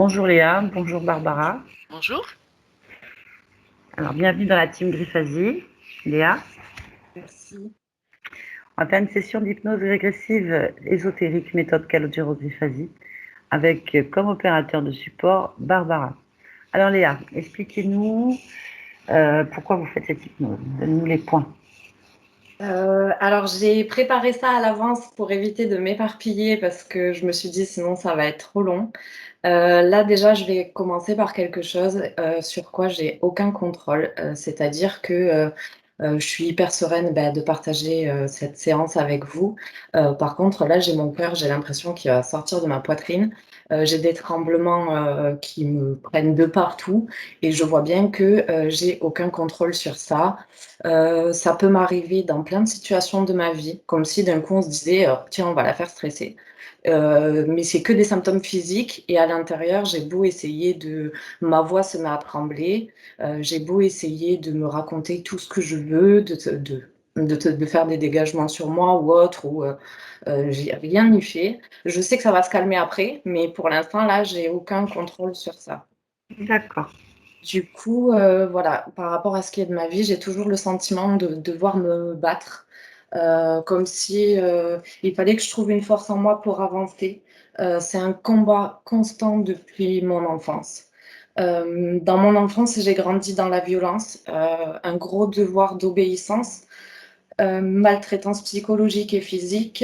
Bonjour Léa, bonjour Barbara. Bonjour. Alors bienvenue dans la team Griffasie. Léa, Merci. on va faire une session d'hypnose régressive ésotérique méthode Calogero Griffasie avec comme opérateur de support Barbara. Alors Léa, expliquez-nous pourquoi vous faites cette hypnose. Donnez-nous les points. Alors, j'ai préparé ça à l'avance pour éviter de m'éparpiller parce que je me suis dit sinon ça va être trop long. Là déjà, je vais commencer par quelque chose sur quoi j'ai aucun contrôle, c'est-à-dire que je suis hyper sereine de partager cette séance avec vous. Par contre, là, j'ai mon cœur, j'ai l'impression qu'il va sortir de ma poitrine. J'ai des tremblements qui me prennent de partout et je vois bien que j'ai aucun contrôle sur ça. Ça peut m'arriver dans plein de situations de ma vie, comme si d'un coup on se disait tiens, on va la faire stresser. Mais c'est que des symptômes physiques et à l'intérieur, j'ai beau essayer de ma voix se met à trembler, j'ai beau essayer de me raconter tout ce que je veux, de faire des dégagements sur moi ou autre ou j'ai rien n'y fait. Je sais que ça va se calmer après, mais pour l'instant, là, j'ai aucun contrôle sur ça. D'accord. Du coup, voilà, par rapport à ce qui est de ma vie, j'ai toujours le sentiment de devoir me battre, comme si, il fallait que je trouve une force en moi pour avancer. C'est un combat constant depuis mon enfance. Dans mon enfance, j'ai grandi dans la violence, un gros devoir d'obéissance, maltraitance psychologique et physique.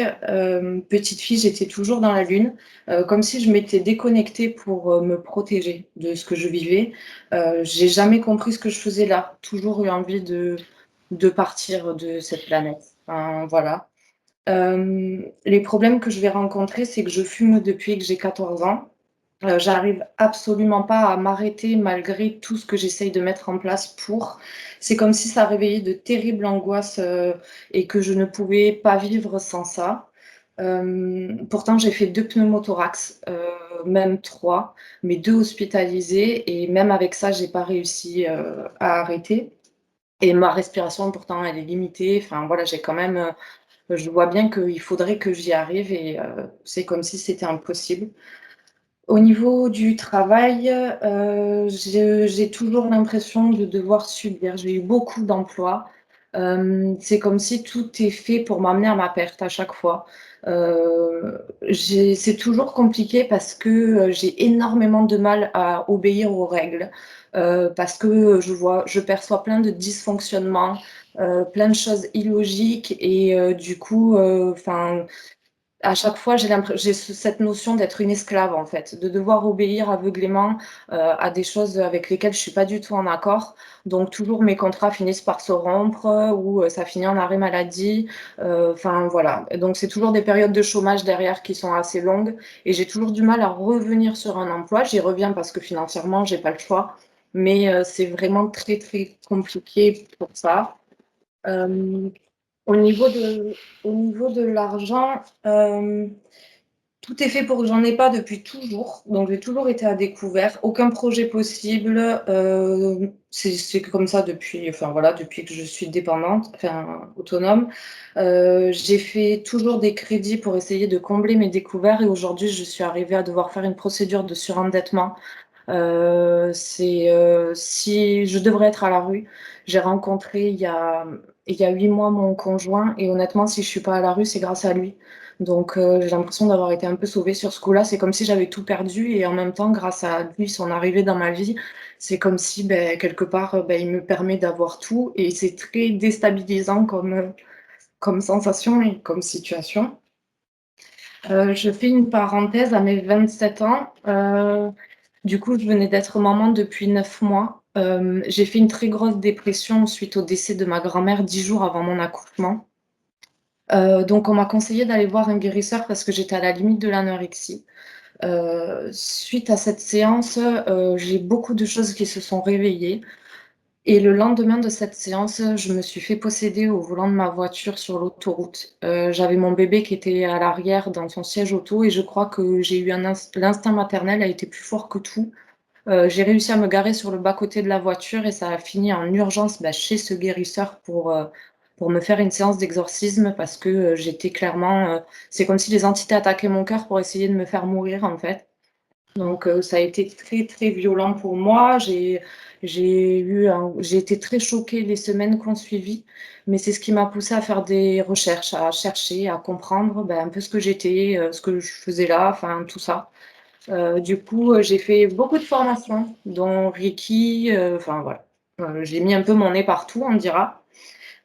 Petite fille, j'étais toujours dans la lune, comme si je m'étais déconnectée pour me protéger de ce que je vivais. J'ai jamais compris ce que je faisais là. Toujours eu envie de partir de cette planète. Enfin, voilà. Les problèmes que je vais rencontrer, c'est que je fume depuis que j'ai 14 ans. J'arrive absolument pas à m'arrêter malgré tout ce que j'essaye de mettre en place pour. C'est comme si ça réveillait de terribles angoisses, et que je ne pouvais pas vivre sans ça. Pourtant j'ai fait 2 pneumothorax, même 3, mais 2 hospitalisés et même avec ça, j'ai pas réussi, à arrêter et ma respiration pourtant elle est limitée. Enfin voilà, j'ai quand même, je vois bien qu'il faudrait que j'y arrive et c'est comme si c'était impossible. Au niveau du travail, j'ai toujours l'impression de devoir subir. J'ai eu beaucoup d'emplois. C'est comme si tout est fait pour m'amener à ma perte à chaque fois. C'est toujours compliqué parce que, j'ai énormément de mal à obéir aux règles, parce que, je perçois plein de dysfonctionnements, plein de choses illogiques et du coup, enfin à chaque fois, j'ai cette notion d'être une esclave, en fait, de devoir obéir aveuglément à des choses avec lesquelles je suis pas du tout en accord. Donc, toujours mes contrats finissent par se rompre ou ça finit en arrêt maladie. Enfin, voilà. Et donc, c'est toujours des périodes de chômage derrière qui sont assez longues et j'ai toujours du mal à revenir sur un emploi. J'y reviens parce que financièrement, j'ai pas le choix, mais c'est vraiment très, très compliqué pour ça. Euh, au niveau de, au niveau de l'argent, tout est fait pour que j'en ai pas depuis toujours. Donc j'ai toujours été à découvert, aucun projet possible. C'est comme ça depuis, enfin voilà, depuis que je suis dépendante, enfin autonome. J'ai fait toujours des crédits pour essayer de combler mes découvertes et aujourd'hui je suis arrivée à devoir faire une procédure de surendettement. Si je devrais être à la rue, j'ai rencontré il y a 8 mois mon conjoint et honnêtement, si je suis pas à la rue, c'est grâce à lui. Donc j'ai l'impression d'avoir été un peu sauvée sur ce coup-là. C'est comme si j'avais tout perdu et en même temps, grâce à lui, son arrivée dans ma vie, c'est comme si quelque part, il me permet d'avoir tout et c'est très déstabilisant comme sensation et comme situation. Je fais une parenthèse à mes 27 ans. Du coup, je venais d'être maman depuis 9 mois. J'ai fait une très grosse dépression suite au décès de ma grand-mère 10 jours avant mon accouchement. Donc on m'a conseillé d'aller voir un guérisseur parce que j'étais à la limite de l'anorexie. Suite à cette séance, j'ai beaucoup de choses qui se sont réveillées et le lendemain de cette séance, je me suis fait posséder au volant de ma voiture sur l'autoroute. J'avais mon bébé qui était à l'arrière dans son siège auto et je crois que j'ai eu l'instinct maternel a été plus fort que tout. J'ai réussi à me garer sur le bas-côté de la voiture et ça a fini en urgence, chez ce guérisseur pour me faire une séance d'exorcisme parce que, j'étais clairement, c'est comme si les entités attaquaient mon cœur pour essayer de me faire mourir, en fait. Donc, ça a été très, très violent pour moi. J'ai été très choquée les semaines qui ont suivi, mais c'est ce qui m'a poussée à faire des recherches, à chercher, à comprendre, un peu ce que j'étais, ce que je faisais là, enfin tout ça. Du coup, j'ai fait beaucoup de formations, dont Reiki, enfin voilà. J'ai mis un peu mon nez partout, on dira.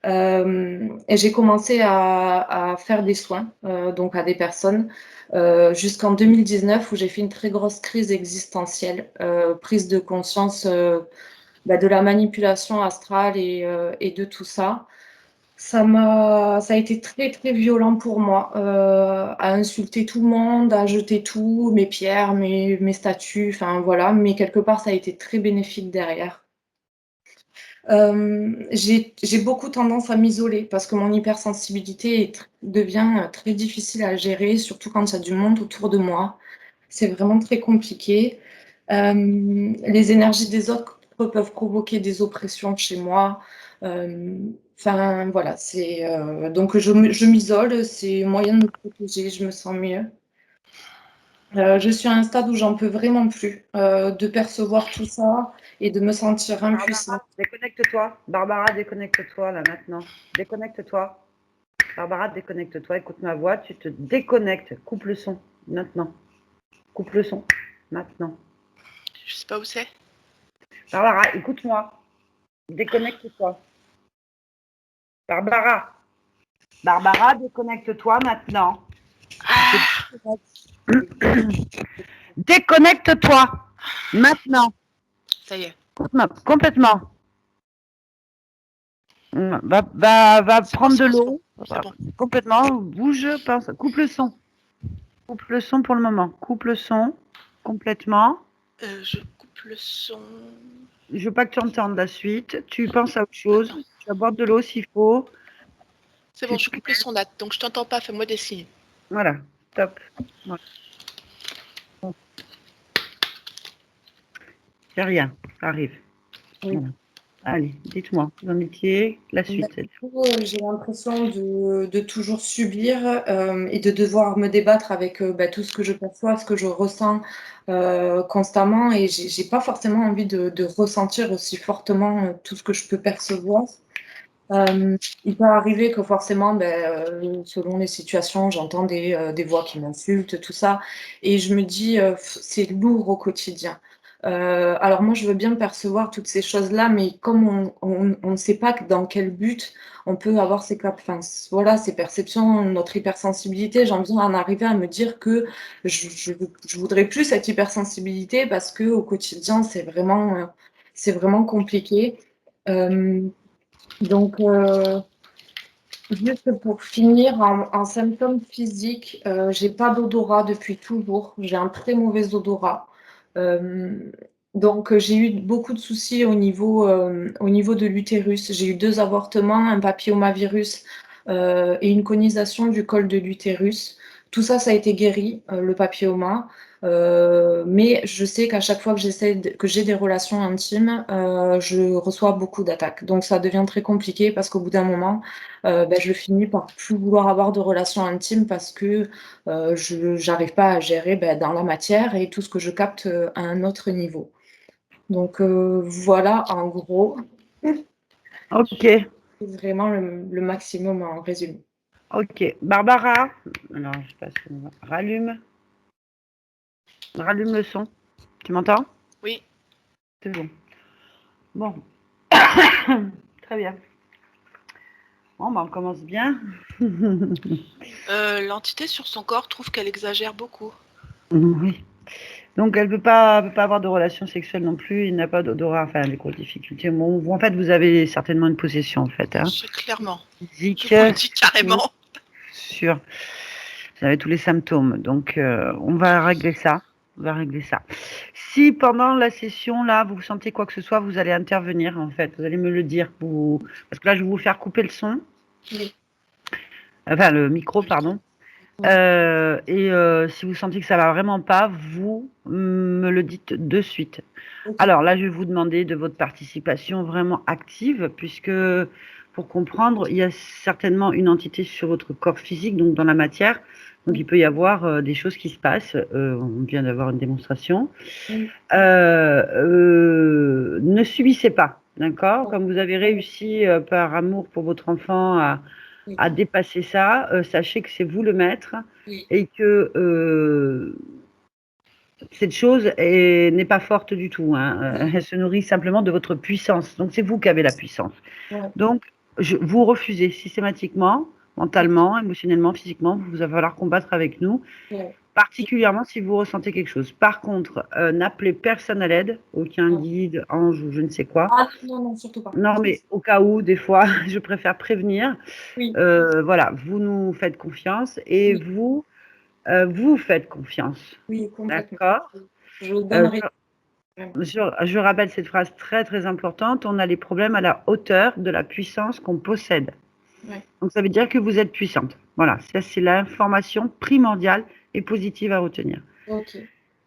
Et j'ai commencé à faire des soins, donc à des personnes, jusqu'en 2019 où j'ai fait une très grosse crise existentielle, prise de conscience, de la manipulation astrale et de tout ça. Ça a été très, très violent pour moi, à insulter tout le monde, à jeter tout, mes pierres, mes statues, enfin voilà, mais quelque part ça a été très bénéfique derrière. J'ai beaucoup tendance à m'isoler parce que mon hypersensibilité devient très difficile à gérer, surtout quand il y a du monde autour de moi. C'est vraiment très compliqué. Les énergies des autres peuvent provoquer des oppressions chez moi. Enfin, voilà, donc je m'isole, c'est moyen de me protéger, je me sens mieux. Je suis à un stade où j'en peux vraiment plus, de percevoir tout ça et de me sentir impuissante. Barbara, déconnecte-toi. Barbara, déconnecte-toi là maintenant. Déconnecte-toi. Barbara, déconnecte-toi. Écoute ma voix. Tu te déconnectes. Coupe le son maintenant. Coupe le son maintenant. Je sais pas où c'est. Barbara, écoute-moi. Déconnecte-toi. Barbara. Barbara, déconnecte-toi maintenant. Déconnecte-toi maintenant. Ça y est. Complètement. Va prendre de l'eau. C'est bon. Complètement. Bouge. Coupe le son. Coupe le son pour le moment. Coupe le son complètement. Je coupe le son. Je veux pas que tu entendes la suite. Tu penses à autre chose. Attends. Tu vas boire de l'eau s'il faut. C'est bon, je coupe le son, Nat. Donc je t'entends pas, fais-moi des signes. Voilà, top. Voilà. C'est rien, ça arrive. Oui. Voilà. Allez, dites-moi, vous en étiez, la suite. Du coup, j'ai l'impression de toujours subir, et de devoir me débattre avec, tout ce que je perçois, ce que je ressens, constamment et j'ai pas forcément envie de ressentir aussi fortement, tout ce que je peux percevoir. Il peut arriver que forcément, selon les situations, j'entends des voix qui m'insultent, tout ça et je me dis, c'est lourd au quotidien. Alors moi, je veux bien percevoir toutes ces choses-là, mais comme on ne sait pas dans quel but on peut avoir enfin, voilà, ces perceptions, notre hypersensibilité, j'en viens à en arriver à me dire que je voudrais plus cette hypersensibilité parce qu'au quotidien, c'est vraiment compliqué. Donc, juste pour finir, en symptômes physiques, j'ai pas d'odorat depuis toujours. J'ai un très mauvais odorat. Euh, donc, j'ai eu beaucoup de soucis au niveau de l'utérus. J'ai eu 2 avortements, un papillomavirus, et une conisation du col de l'utérus. Tout ça, ça a été guéri, le papilloma. Mais je sais qu'à chaque fois que que j'ai des relations intimes, je reçois beaucoup d'attaques. Donc ça devient très compliqué parce qu'au bout d'un moment, je finis par plus vouloir avoir de relations intimes parce que je n'arrive pas à gérer dans la matière et tout ce que je capte à un autre niveau. Donc voilà, en gros, Ok, c'est vraiment le maximum en résumé. ok. Barbara, alors je passe, rallume le son. Tu m'entends? Oui. C'est bon. Bon, très bien. Bon, on commence bien. L'entité sur son corps trouve qu'elle exagère beaucoup. Oui. Donc elle peut pas avoir de relation sexuelle non plus, il n'a pas d'odorat, enfin des grosses difficultés. Bon, en fait, vous avez certainement une possession en fait. Hein. C'est clairement. Physique, Je vous le dis carrément. sûr. Vous avez tous les symptômes. Donc on va régler ça. On va régler ça. Si pendant la session là, vous sentez quoi que ce soit, vous allez intervenir en fait. Vous allez me le dire. Parce que là, je vais vous faire couper le son. Oui. Enfin, le micro, pardon. Si vous sentez que ça va vraiment pas, vous me le dites de suite. Okay. Alors là, je vais vous demander de votre participation vraiment active, puisque pour comprendre, il y a certainement une entité sur votre corps physique, donc dans la matière, Donc, il peut y avoir des choses qui se passent. On vient d'avoir une démonstration. Oui. Ne subissez pas, d'accord? Comme vous avez réussi par amour pour votre enfant Oui. à dépasser ça, sachez que c'est vous le maître Oui. et que cette chose n'est pas forte du tout, hein. Elle se nourrit simplement de votre puissance. Donc, c'est vous qui avez la puissance. Ouais. Donc, vous refusez systématiquement, mentalement, émotionnellement, physiquement, vous va falloir combattre avec nous, Ouais. particulièrement si vous ressentez quelque chose. Par contre, n'appelez personne à l'aide, aucun Ouais. guide, ange ou je ne sais quoi. Ah non, surtout pas. Non, mais au cas où, des fois, je préfère prévenir. Oui. Voilà, vous nous faites confiance et Oui. vous faites confiance. Oui, complètement. D'accord? Je Euh, donnerai vraiment. je rappelle cette phrase très très importante. On a les problèmes à la hauteur de la puissance qu'on possède. Ouais. Donc ça veut dire que vous êtes puissante. Voilà, ça c'est l'information primordiale et positive à retenir. Ok.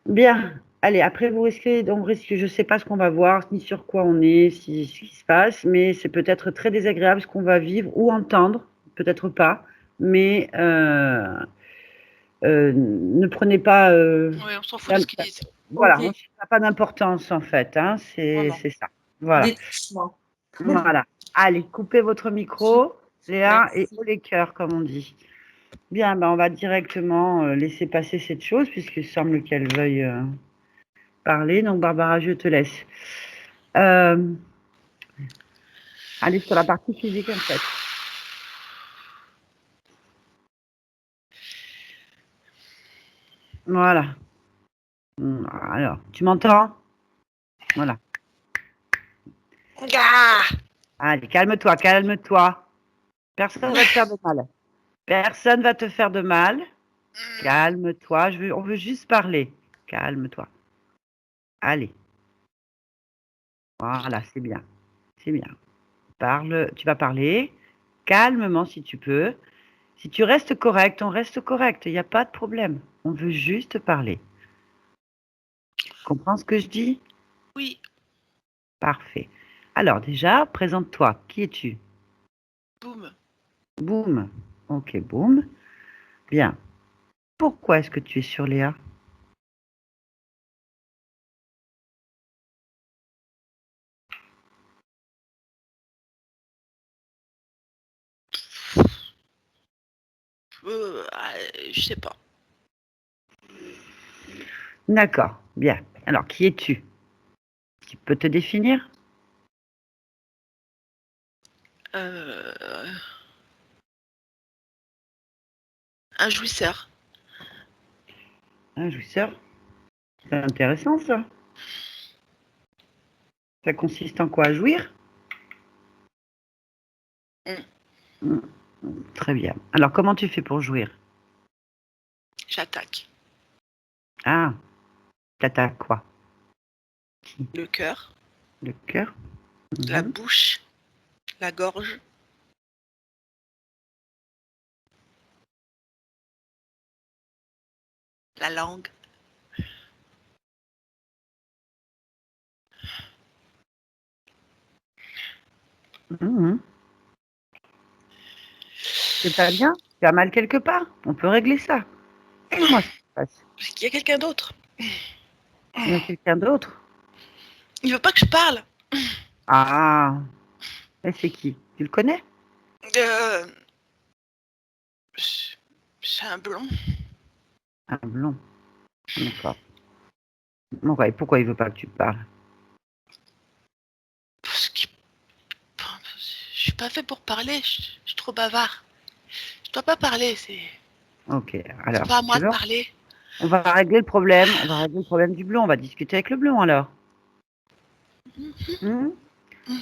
Bien. Allez, après vous risquez, je ne sais pas ce qu'on va voir, ni sur quoi on est, ce qui se passe, mais c'est peut-être très désagréable ce qu'on va vivre ou entendre, peut-être pas, mais ne prenez pas, Ouais, on s'en fout de ce qu'ils disent. voilà, Ok. ça n'a pas d'importance en fait, hein, c'est Voilà. ça. Voilà. Détachement. Voilà. Allez, coupez votre micro, Léa, et Merci. haut les cœurs, comme on dit. Bien, ben, on va directement laisser passer cette chose, puisqu'il semble qu'elle veuille parler. Donc, Barbara, je te laisse. Allez sur la partie physique, en fait. Voilà. Alors, tu m'entends? Voilà. Ah, Allez, calme-toi, calme-toi. Personne ne va te faire de mal. Personne va te faire de mal. Calme-toi. On veut juste parler. Calme-toi. Allez. Voilà, c'est bien. C'est bien. Parle, tu vas parler calmement si tu peux. Si tu restes correct, on reste correct. Il n'y a pas de problème. On veut juste parler. Comprends ce que je dis? oui, Parfait. Alors déjà, présente-toi. Qui es-tu? boum. Boum. Ok, boum. Bien. Pourquoi est-ce que tu es sur Léa? Je sais pas. D'accord. Bien. Alors, qui es-tu? Tu peux te définir? Euh, un jouisseur. Un jouisseur? C'est intéressant ça. Ça consiste en quoi? À jouir? Mm. Très bien. Alors, comment tu fais pour jouir? J'attaque. Ah, t'attaques quoi? Qui? Le cœur, Le cœur? la Mhm. bouche, la gorge, la langue. Mhm. C'est pas bien? Tu as mal quelque part? On peut régler ça. Dis-moi ce qui se passe. Parce qu'il y a quelqu'un d'autre. Il y a quelqu'un d'autre? Il veut pas que je parle. Ah, et c'est qui? Tu le connais? Euh, c'est un blond. Un blond. D'accord. Donc, ouais, pourquoi il veut pas que tu parles? Parce que je suis pas fait pour parler. Je suis trop bavard. Je dois pas parler. Ok, C'est alors, pas à si tu moi de veux, parler. on va régler le problème. On va régler le problème du blond. On va discuter avec le blond alors. Hmm.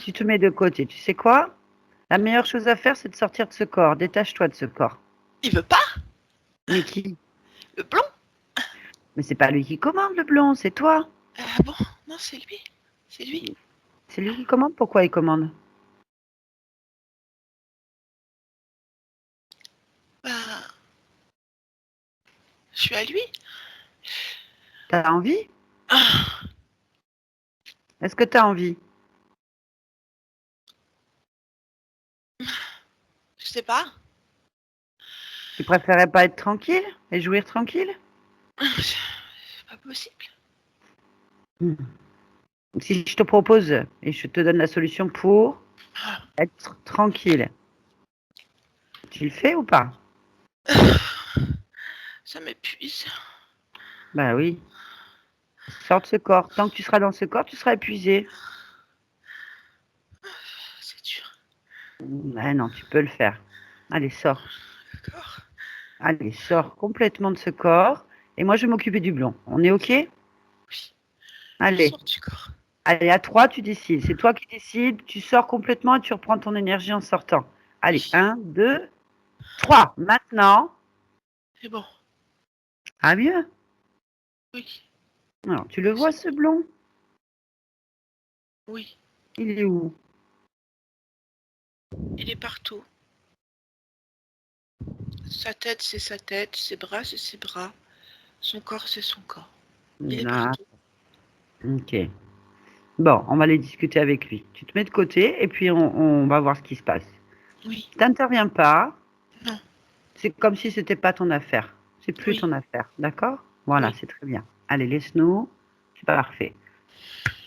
Tu te mets de côté. Tu sais quoi? La meilleure chose à faire, c'est de sortir de ce corps. Détache-toi de ce corps. Il veut pas. Mais qui? Le blond. Mais c'est pas lui qui commande le blond, c'est toi. Ah bon? Non, c'est lui. C'est lui. C'est lui qui commande. Pourquoi il commande? Bah, je suis à lui. T'as envie? Ah, Est-ce que t'as envie? je sais pas. Tu préférais pas être tranquille et jouir tranquille? C'est pas possible. Si je te propose et je te donne la solution pour être tranquille, tu le fais ou pas? Ça m'épuise. Bah oui. Sors de ce corps. Tant que tu seras dans ce corps, tu seras épuisé. C'est dur. Ah non, tu peux le faire. Allez, sors. D'accord. Allez, sors complètement de ce corps. Et moi, je vais m'occuper du blond. On est OK? Oui. Je Allez. sors du corps. Allez, à 3, tu décides. C'est toi qui décides. Tu sors complètement et tu reprends ton énergie en sortant. Allez, Oui. 1, 2, 3. Maintenant. C'est bon. Ah mieux. Oui. Alors, tu le vois, ce blond? Oui. Il est où? Il est partout. Sa tête, c'est sa tête. Ses bras, c'est ses bras. Son corps, c'est son corps. Il est Ah, partout. OK. Bon, on va aller discuter avec lui. Tu te mets de côté et puis on va voir ce qui se passe. Oui. T'interviens pas. Non. C'est comme si c'était pas ton affaire. C'est plus Oui. ton affaire, d'accord? Voilà, Oui. c'est très bien. Allez, laisse-nous. C'est parfait.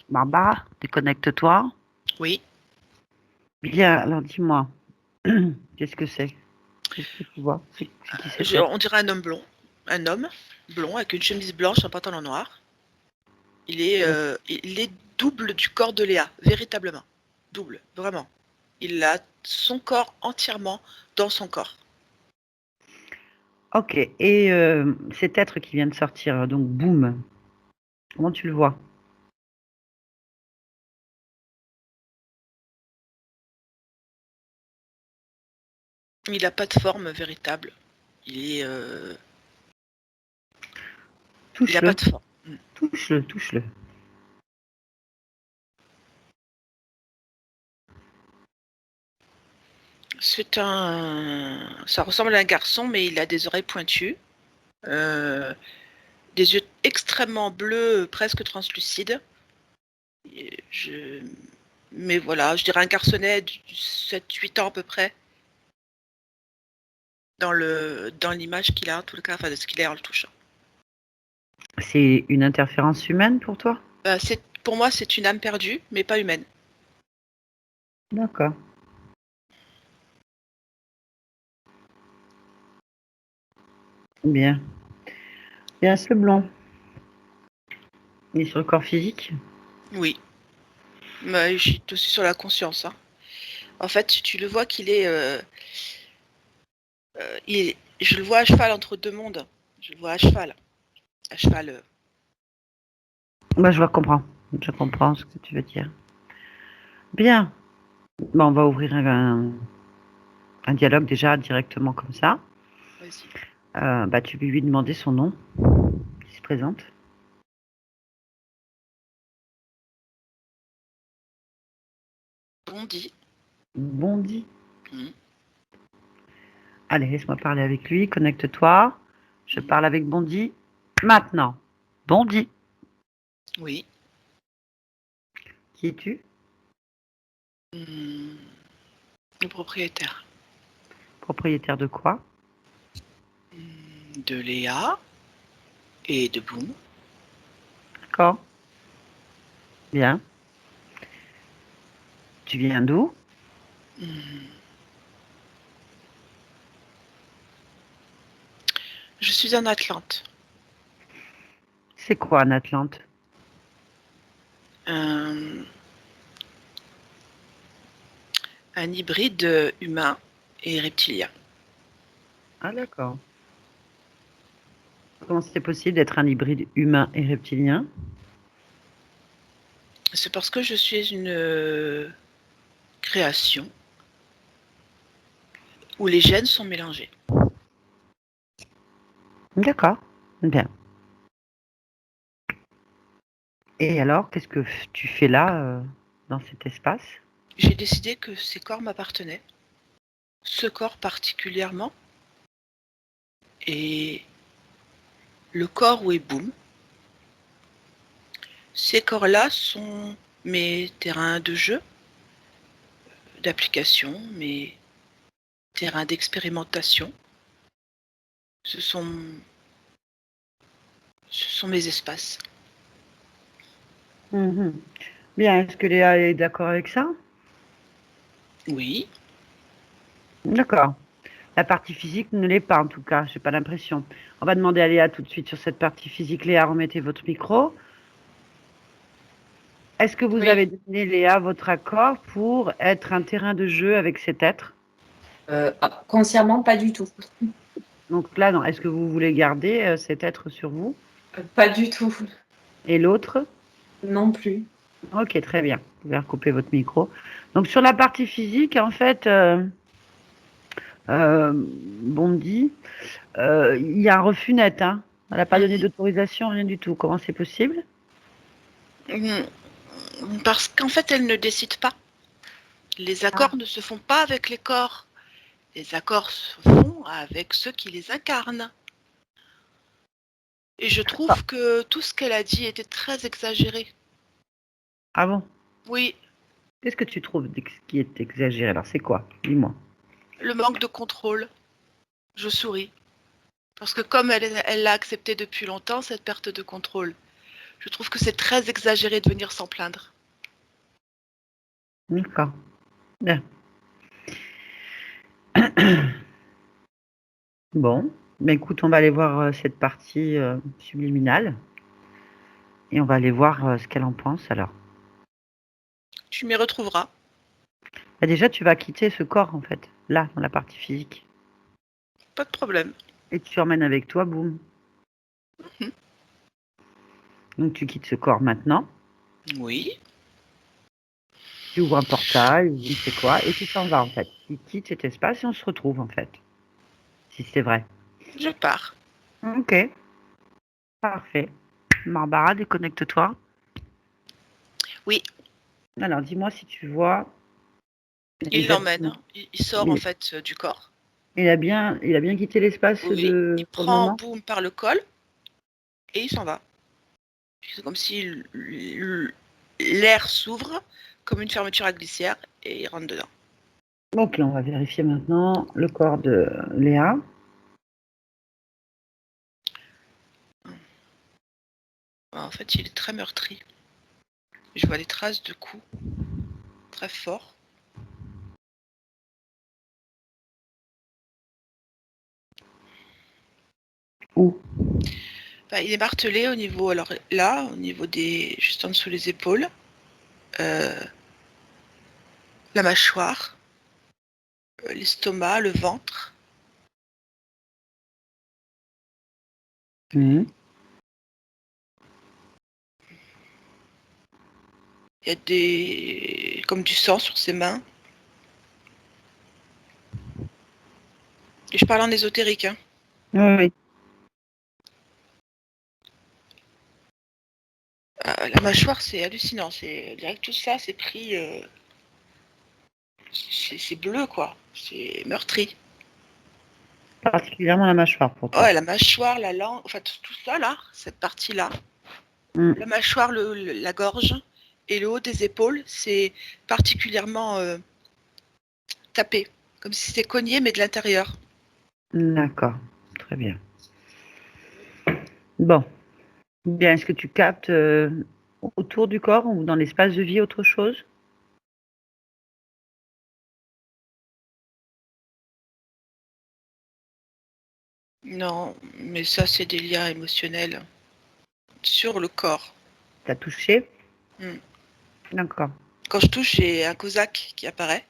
Barbara, déconnecte-toi. Oui. Bien, alors dis-moi, qu'est-ce que c'est? Qu'est-ce que tu vois? C'est qui cet être? On dirait un homme blond. Un homme blond avec une chemise blanche, un pantalon noir. Il est double du corps de Léa, véritablement. Double, vraiment. Il a son corps entièrement dans son corps. Ok, et cet être qui vient de sortir, donc boum, comment tu le vois? Il n'a pas de forme véritable. Il n'a pas Touche-le, de forme. touche-le, touche-le. Ça ressemble à un garçon, mais il a des oreilles pointues, des yeux extrêmement bleus, presque translucides. Mais voilà, je dirais un garçonnet de 7-8 ans à peu près, dans l'image qu'il a, en tout cas, enfin de ce qu'il est en le touchant. C'est une interférence humaine pour toi? Pour moi, c'est une âme perdue, mais pas humaine. D'accord. Bien. Bien, ce blond. Il est sur le corps physique? Oui, mais je suis aussi sur la conscience, hein. En fait, tu le vois qu'il est, je le vois à cheval entre deux mondes. Je le vois à cheval. À cheval. Bah, je comprends ce que tu veux dire. Bien. Bon, on va ouvrir un dialogue déjà directement comme ça. Vas-y. Bah, tu peux lui demander son nom, qui se présente. Bondy. Bondy. Mmh. Allez, laisse-moi parler avec lui, connecte-toi. Je parle avec Bondy. Maintenant. Bondy, Oui. qui es-tu? Le propriétaire. Propriétaire de quoi? De Léa et de Boom. D'accord. Bien. Tu viens d'où? Je suis en Atlante. C'est quoi un Atlante? Un hybride humain et reptilien. Ah, d'accord. Comment c'est possible d'être un hybride humain et reptilien? C'est parce que je suis une création où les gènes sont mélangés. D'accord. Bien. Et alors, qu'est-ce que tu fais là, dans cet espace? J'ai décidé que ces corps m'appartenaient. Ce corps particulièrement. Et le corps où est Boom. Ces corps-là sont mes terrains de jeu, d'application, mes terrains d'expérimentation. Ce sont, ce sont mes espaces. Mhm. Bien, est-ce que Léa est d'accord avec ça? Oui. D'accord. La partie physique ne l'est pas en tout cas, j'ai pas l'impression. On va demander à Léa tout de suite sur cette partie physique. Léa, remettez votre micro. Est-ce que vous Oui. avez donné, Léa, votre accord pour être un terrain de jeu avec cet être? Consciemment, pas du tout. Donc là, non. Est-ce que vous voulez garder cet être sur vous? Pas du tout. Et l'autre? Non plus. Ok, très bien. Vous pouvez recouper votre micro. Donc sur la partie physique, en fait, Bondy, il y a un refus net. Hein. Elle n'a pas donné d'autorisation, rien du tout. Comment c'est possible? Parce qu'en fait, elle ne décide pas. Les accords ne se font pas avec les corps. Les accords se font avec ceux qui les incarnent. Et je trouve que tout ce qu'elle a dit était très exagéré. Ah bon? Oui, Qu'est-ce que tu trouves qui est exagéré? Alors c'est quoi? Dis-moi. le manque de contrôle. Je souris. Parce que comme elle l'a accepté depuis longtemps, cette perte de contrôle, je trouve que c'est très exagéré de venir s'en plaindre. D'accord. Bien. Bon, ben écoute, on va aller voir cette partie subliminale et on va aller voir ce qu'elle en pense alors. Tu m'y retrouveras. Bah, déjà, tu vas quitter ce corps en fait, là, dans la partie physique. Pas de problème. Et tu emmènes avec toi, boum. Mhm. Donc tu quittes ce corps maintenant, Oui. tu ouvres un portail ou je ne sais quoi, et tu t'en vas en fait. Tu quittes cet espace et on se retrouve en fait, si c'est vrai. Je pars. Ok, parfait. Barbara, déconnecte-toi. Oui, Alors dis-moi si tu vois il l'emmène. exactement. Il sort en Il, fait du corps. il a bien quitté l'espace Oui. Il pour le prend moment. Boom par le col et il s'en va. C'est comme si l'air s'ouvre comme une fermeture à glissière et il rentre dedans. Donc là, on va vérifier maintenant le corps de Léa. En fait, il est très meurtri. Je vois des traces de coups très forts. Où? Enfin, il est martelé au niveau, alors là, au niveau des, juste en dessous les épaules, euh, la mâchoire, l'estomac, le ventre. Mmh. Il y a des, comme du sang sur ses mains. Et je parle en ésotérique. Hein. Oui, oui. La mâchoire, c'est hallucinant. C'est direct tout ça, c'est pris, c'est bleu quoi. C'est meurtri. Particulièrement la mâchoire pour toi. Ouais, la mâchoire, la langue, enfin tout ça là, cette partie-là. Mmh. La mâchoire, la gorge et le haut des épaules, c'est particulièrement tapé, comme si c'était cogné mais de l'intérieur. D'accord, très bien. Bon, bien, est-ce que tu captes autour du corps ou dans l'espace de vie autre chose? Non, mais ça c'est des liens émotionnels sur le corps. T'as touché? Hmm. D'accord. Quand je touche, j'ai un cosaque qui apparaît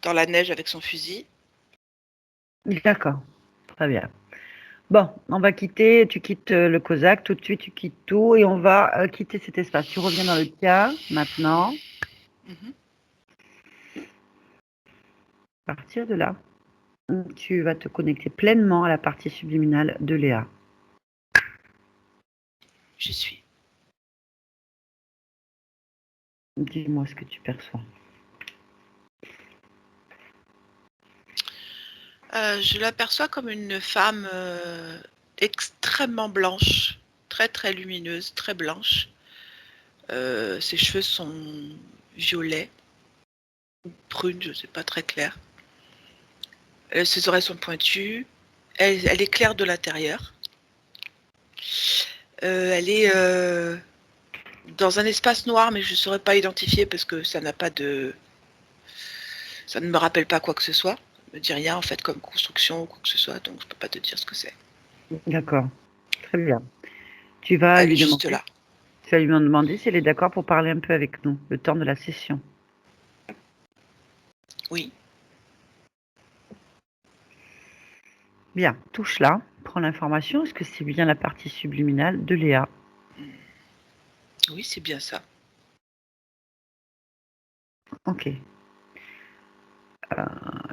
dans la neige avec son fusil. D'accord, très bien. Bon, on va quitter, tu quittes le Cosaque, tout de suite tu quittes tout et on va quitter cet espace. Tu reviens dans le tien maintenant. Mhm. À partir de là, tu vas te connecter pleinement à la partie subliminale de Léa. J'y suis. Dis-moi ce que tu perçois. Je l'aperçois comme une femme extrêmement blanche, très très lumineuse, très blanche. Ses cheveux sont violets, brunes, je ne sais pas très clair. Ses oreilles sont pointues. Elle est claire de l'intérieur. Elle est dans un espace noir, mais je ne saurais pas identifier parce que ça n'a pas de... Ça ne me rappelle pas quoi que ce soit. Ça ne me dit rien en fait comme construction ou quoi que ce soit, donc je ne peux pas te dire ce que c'est. D'accord, très bien. Tu vas Elle est lui juste demander, là. tu vas lui demander si elle est d'accord pour parler un peu avec nous, le temps de la session. Oui. Bien, touche là, prends l'information. Est-ce que c'est bien la partie subliminale de Léa? Oui, c'est bien ça. Ok.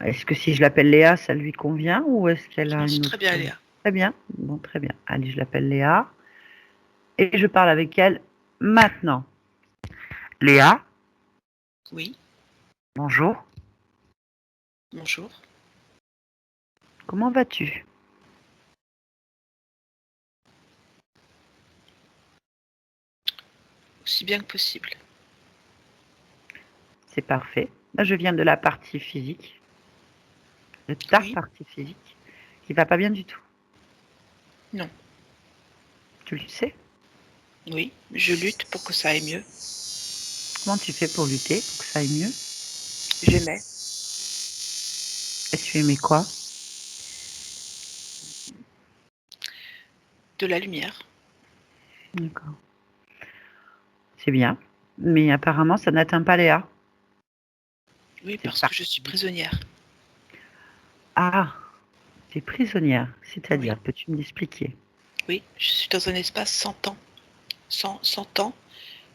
Est-ce que si je l'appelle Léa, ça lui convient ou est-ce qu'elle a C'est une très autre... bien, Léa. Très bien, bon, très bien. Allez, je l'appelle Léa et je parle avec elle maintenant. Léa, Oui, bonjour, bonjour. comment vas-tu? Aussi bien que possible. C'est parfait. Là, je viens de la partie physique, de ta Oui, partie physique, qui va pas bien du tout. non. Tu le sais? Oui, je lutte pour que ça aille mieux. Comment tu fais pour lutter, pour que ça aille mieux? J'aimais Et tu aimais quoi? de la lumière. D'accord. C'est bien, mais apparemment, ça n'atteint pas Léa. Oui, C'est parce que je suis parti. prisonnière. Ah, tu es prisonnière, Oui, c'est-à-dire, peux-tu me l'expliquer? oui, je suis dans un espace sans temps. Sans temps,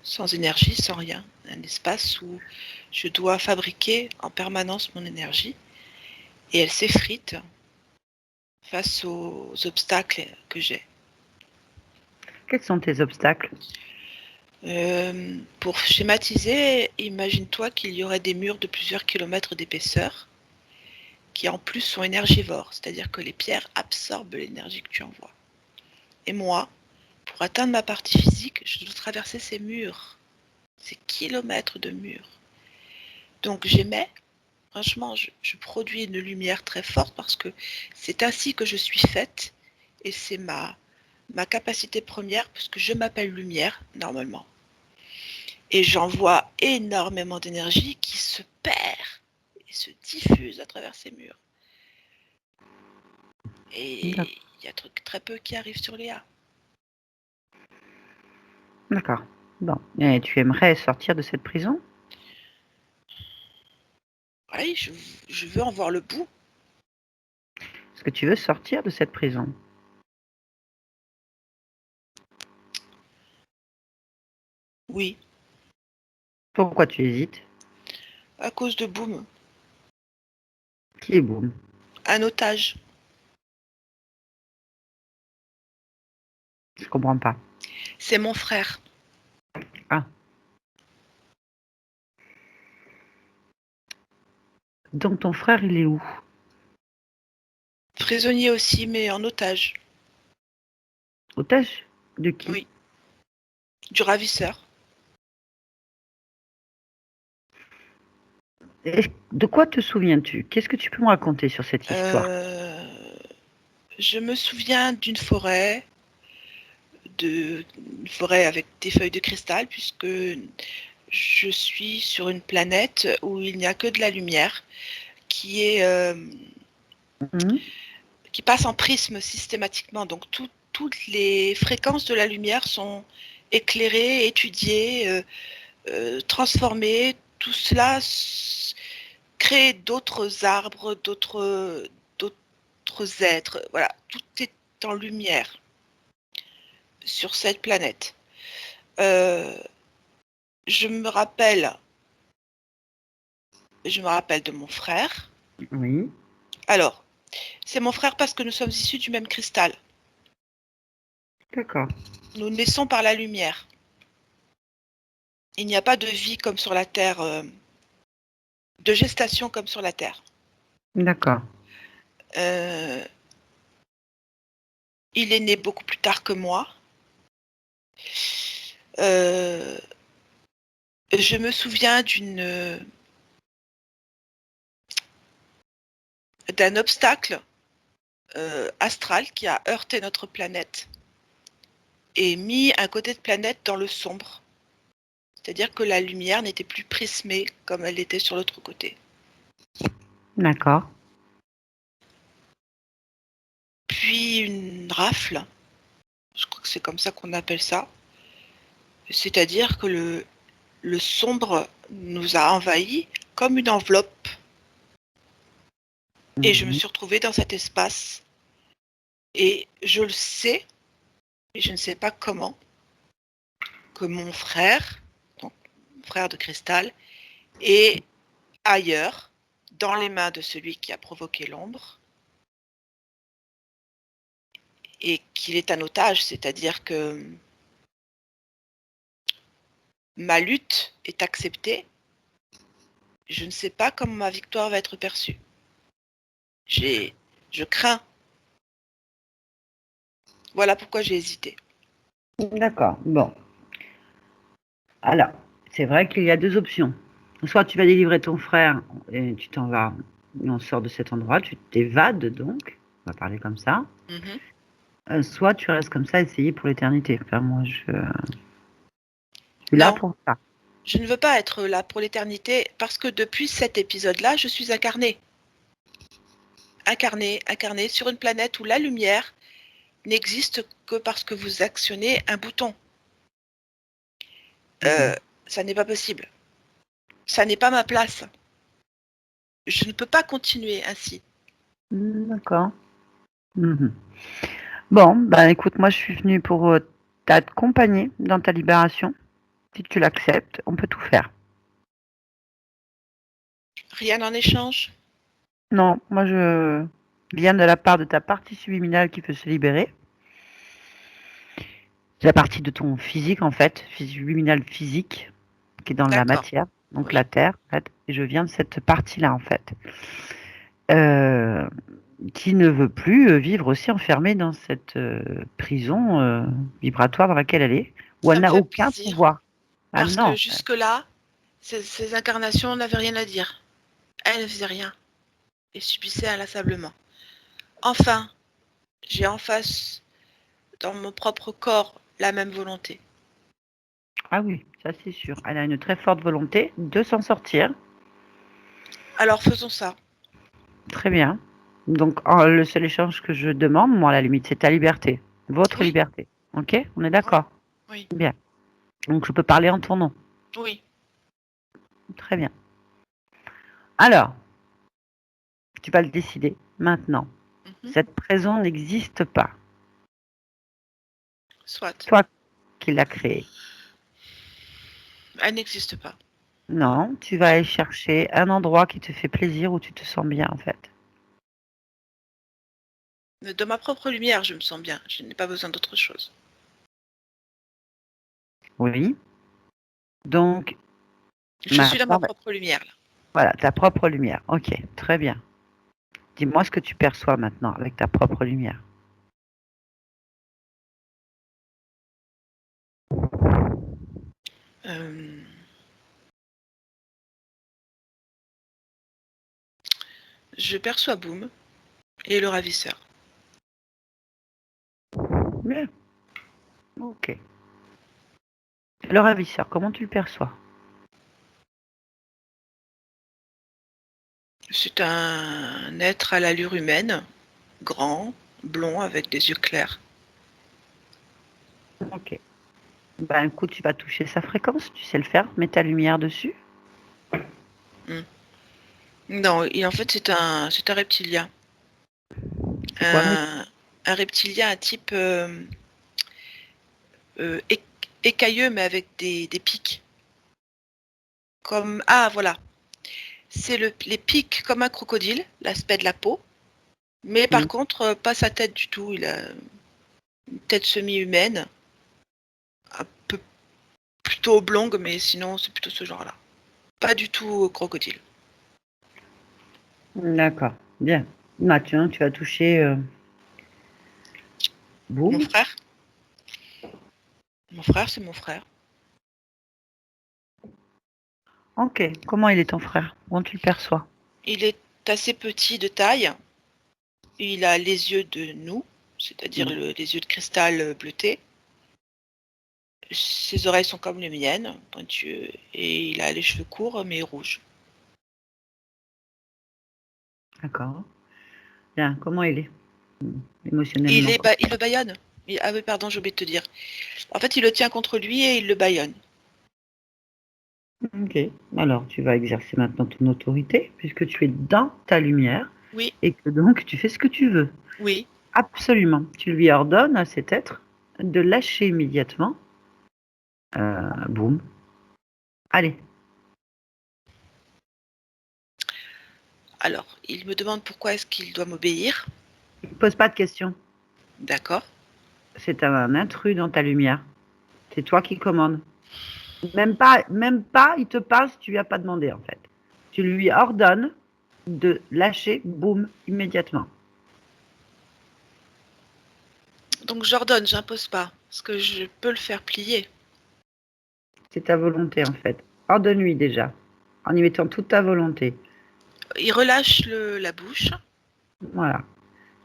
sans énergie, sans rien. Un espace où je dois fabriquer en permanence mon énergie et elle s'effrite face aux obstacles que j'ai. Quels sont tes obstacles? Pour schématiser, imagine-toi qu'il y aurait des murs de plusieurs kilomètres d'épaisseur qui en plus sont énergivores, c'est-à-dire que les pierres absorbent l'énergie que tu envoies. Et moi, pour atteindre ma partie physique, je dois traverser ces murs, ces kilomètres de murs. Donc j'émets, franchement, je produis une lumière très forte parce que c'est ainsi que je suis faite et c'est ma capacité première puisque je m'appelle lumière normalement. Et j'envoie énormément d'énergie qui se perd et se diffuse à travers ces murs. Et il y a très peu qui arrivent sur Léa. D'accord. Bon, et tu aimerais sortir de cette prison? Oui, je veux en voir le bout. Est-ce que tu veux sortir de cette prison? Oui, Pourquoi tu hésites? à cause de Boom, Qui est Boom? un otage. Je comprends pas. C'est mon frère. Ah, donc ton frère, il est où? Prisonnier aussi, mais en otage. Otage? De qui? Oui, du ravisseur. De quoi te souviens-tu? Qu'est-ce que tu peux me raconter sur cette histoire? Euh, je me souviens d'une forêt, une forêt avec des feuilles de cristal, puisque je suis sur une planète où il n'y a que de la lumière qui est Mhm. qui passe en prisme systématiquement. Donc toutes les fréquences de la lumière sont éclairées, étudiées, transformées. Tout cela crée d'autres arbres, d'autres êtres. Voilà, tout est en lumière sur cette planète. Euh, je me rappelle, je me rappelle de mon frère. Oui, Alors, c'est mon frère parce que nous sommes issus du même cristal. d'accord, Nous naissons par la lumière. Il n'y a pas de vie comme sur la Terre, de gestation comme sur la Terre. d'accord. Euh, il est né beaucoup plus tard que moi. Euh, je me souviens d'un obstacle astral qui a heurté notre planète et mis un côté de planète dans le sombre. C'est-à-dire que la lumière n'était plus prismée comme elle était sur l'autre côté. D'accord. Puis une rafle, je crois que c'est comme ça qu'on appelle ça. C'est-à-dire que le sombre nous a envahis comme une enveloppe. Et je me suis retrouvée dans cet espace. Et je le sais, et je ne sais pas comment, que mon frère, donc mon frère de cristal, est ailleurs, dans les mains de celui qui a provoqué l'ombre, et qu'il est un otage, c'est-à-dire que ma lutte est acceptée. Je ne sais pas comment ma victoire va être perçue. Je crains. Voilà pourquoi j'ai hésité. D'accord. Bon. Alors, c'est vrai qu'il y a deux options. Soit tu vas délivrer ton frère et tu t'en vas, et on sort de cet endroit, tu t'évades donc, on va parler comme ça. Soit tu restes comme ça, essayer pour l'éternité. Enfin, moi, je suis là Non, pour ça. je ne veux pas être là pour l'éternité parce que depuis cet épisode-là, je suis incarnée. Incarnée sur une planète où la lumière n'existe que parce que vous actionnez un bouton. Ça n'est pas possible. Ça n'est pas ma place. Je ne peux pas continuer ainsi. D'accord. Bon, ben écoute, moi je suis venue pour t'accompagner dans ta libération. Si tu l'acceptes, on peut tout faire. Rien en échange. Non, moi je viens de la part de ta partie subliminale qui veut se libérer. La partie de ton physique en fait, subliminal physique, qui est dans la matière, donc la terre, en fait. Et je viens de cette partie-là en fait. Qui ne veut plus vivre aussi enfermée dans cette prison vibratoire dans laquelle elle est, où elle n'a aucun pouvoir. Ah Parce non. que jusque-là, ces incarnations n'avaient rien à dire. Elles ne faisaient rien et subissaient inlassablement. Enfin, j'ai en face, dans mon propre corps, la même volonté. Ah oui, ça c'est sûr. Elle a une très forte volonté de s'en sortir. Alors faisons ça. Très bien. Donc le seul échange que je demande, moi à la limite, c'est ta liberté. Votre liberté. Ok? On est d'accord? Oui. Bien. Donc je peux parler en ton nom. Oui. Très bien. Alors, tu vas le décider maintenant. Cette prison n'existe pas. Soit. Toi qui l'as créée. Elle n'existe pas. Non, tu vas aller chercher un endroit qui te fait plaisir, où tu te sens bien en fait. De ma propre lumière, je me sens bien. Je n'ai pas besoin d'autre chose. Oui. Donc, je suis dans ma propre lumière là. Voilà, ta propre lumière. Ok, très bien. Dis-moi ce que tu perçois maintenant avec ta propre lumière. Je perçois Boom et le ravisseur. Bien. Ok. Le ravisseur, comment tu le perçois? C'est un être à l'allure humaine, grand, blond, avec des yeux clairs. Ok. Ben écoute, tu vas toucher sa fréquence, tu sais le faire, mets ta lumière dessus. Non, et en fait c'est un reptilien. C'est quoi un reptilien à type écailleux mais avec des pics. Comme voilà. C'est les pics comme un crocodile, l'aspect de la peau. Mais par contre, pas sa tête du tout. Il a une tête semi-humaine, un peu plutôt oblongue, mais sinon c'est plutôt ce genre-là. Pas du tout crocodile. D'accord, bien. Mathieu, tu vas toucher Mon frère. Mon frère, c'est mon frère. Ok, comment il est ton frère? Comment tu le perçois? Il est assez petit de taille. Il a les yeux de nous, c'est-à-dire les yeux de cristal bleuté. Ses oreilles sont comme les miennes, pointueux, et il a les cheveux courts mais rouges. D'accord. Bien, comment il est émotionnellement? Il le bâillonne. Ah oui, pardon, j'ai oublié de te dire. En fait, il le tient contre lui et il le bâillonne. Ok. Alors, tu vas exercer maintenant ton autorité, puisque tu es dans ta lumière, Oui, et que donc tu fais ce que tu veux. oui. Absolument. Tu lui ordonnes à cet être de lâcher immédiatement. Boum. Allez. Alors, il me demande pourquoi est-ce qu'il doit m'obéir. Pose pas de questions. D'accord. C'est un intrus dans ta lumière. C'est toi qui commandes. Même pas, il te parle si tu lui as pas demandé, en fait. Tu lui ordonnes de lâcher, boum, immédiatement. Donc j'ordonne, j'impose pas, parce que je peux le faire plier. C'est ta volonté, en fait. Ordonne-lui déjà, en y mettant toute ta volonté. Il relâche la bouche. Voilà.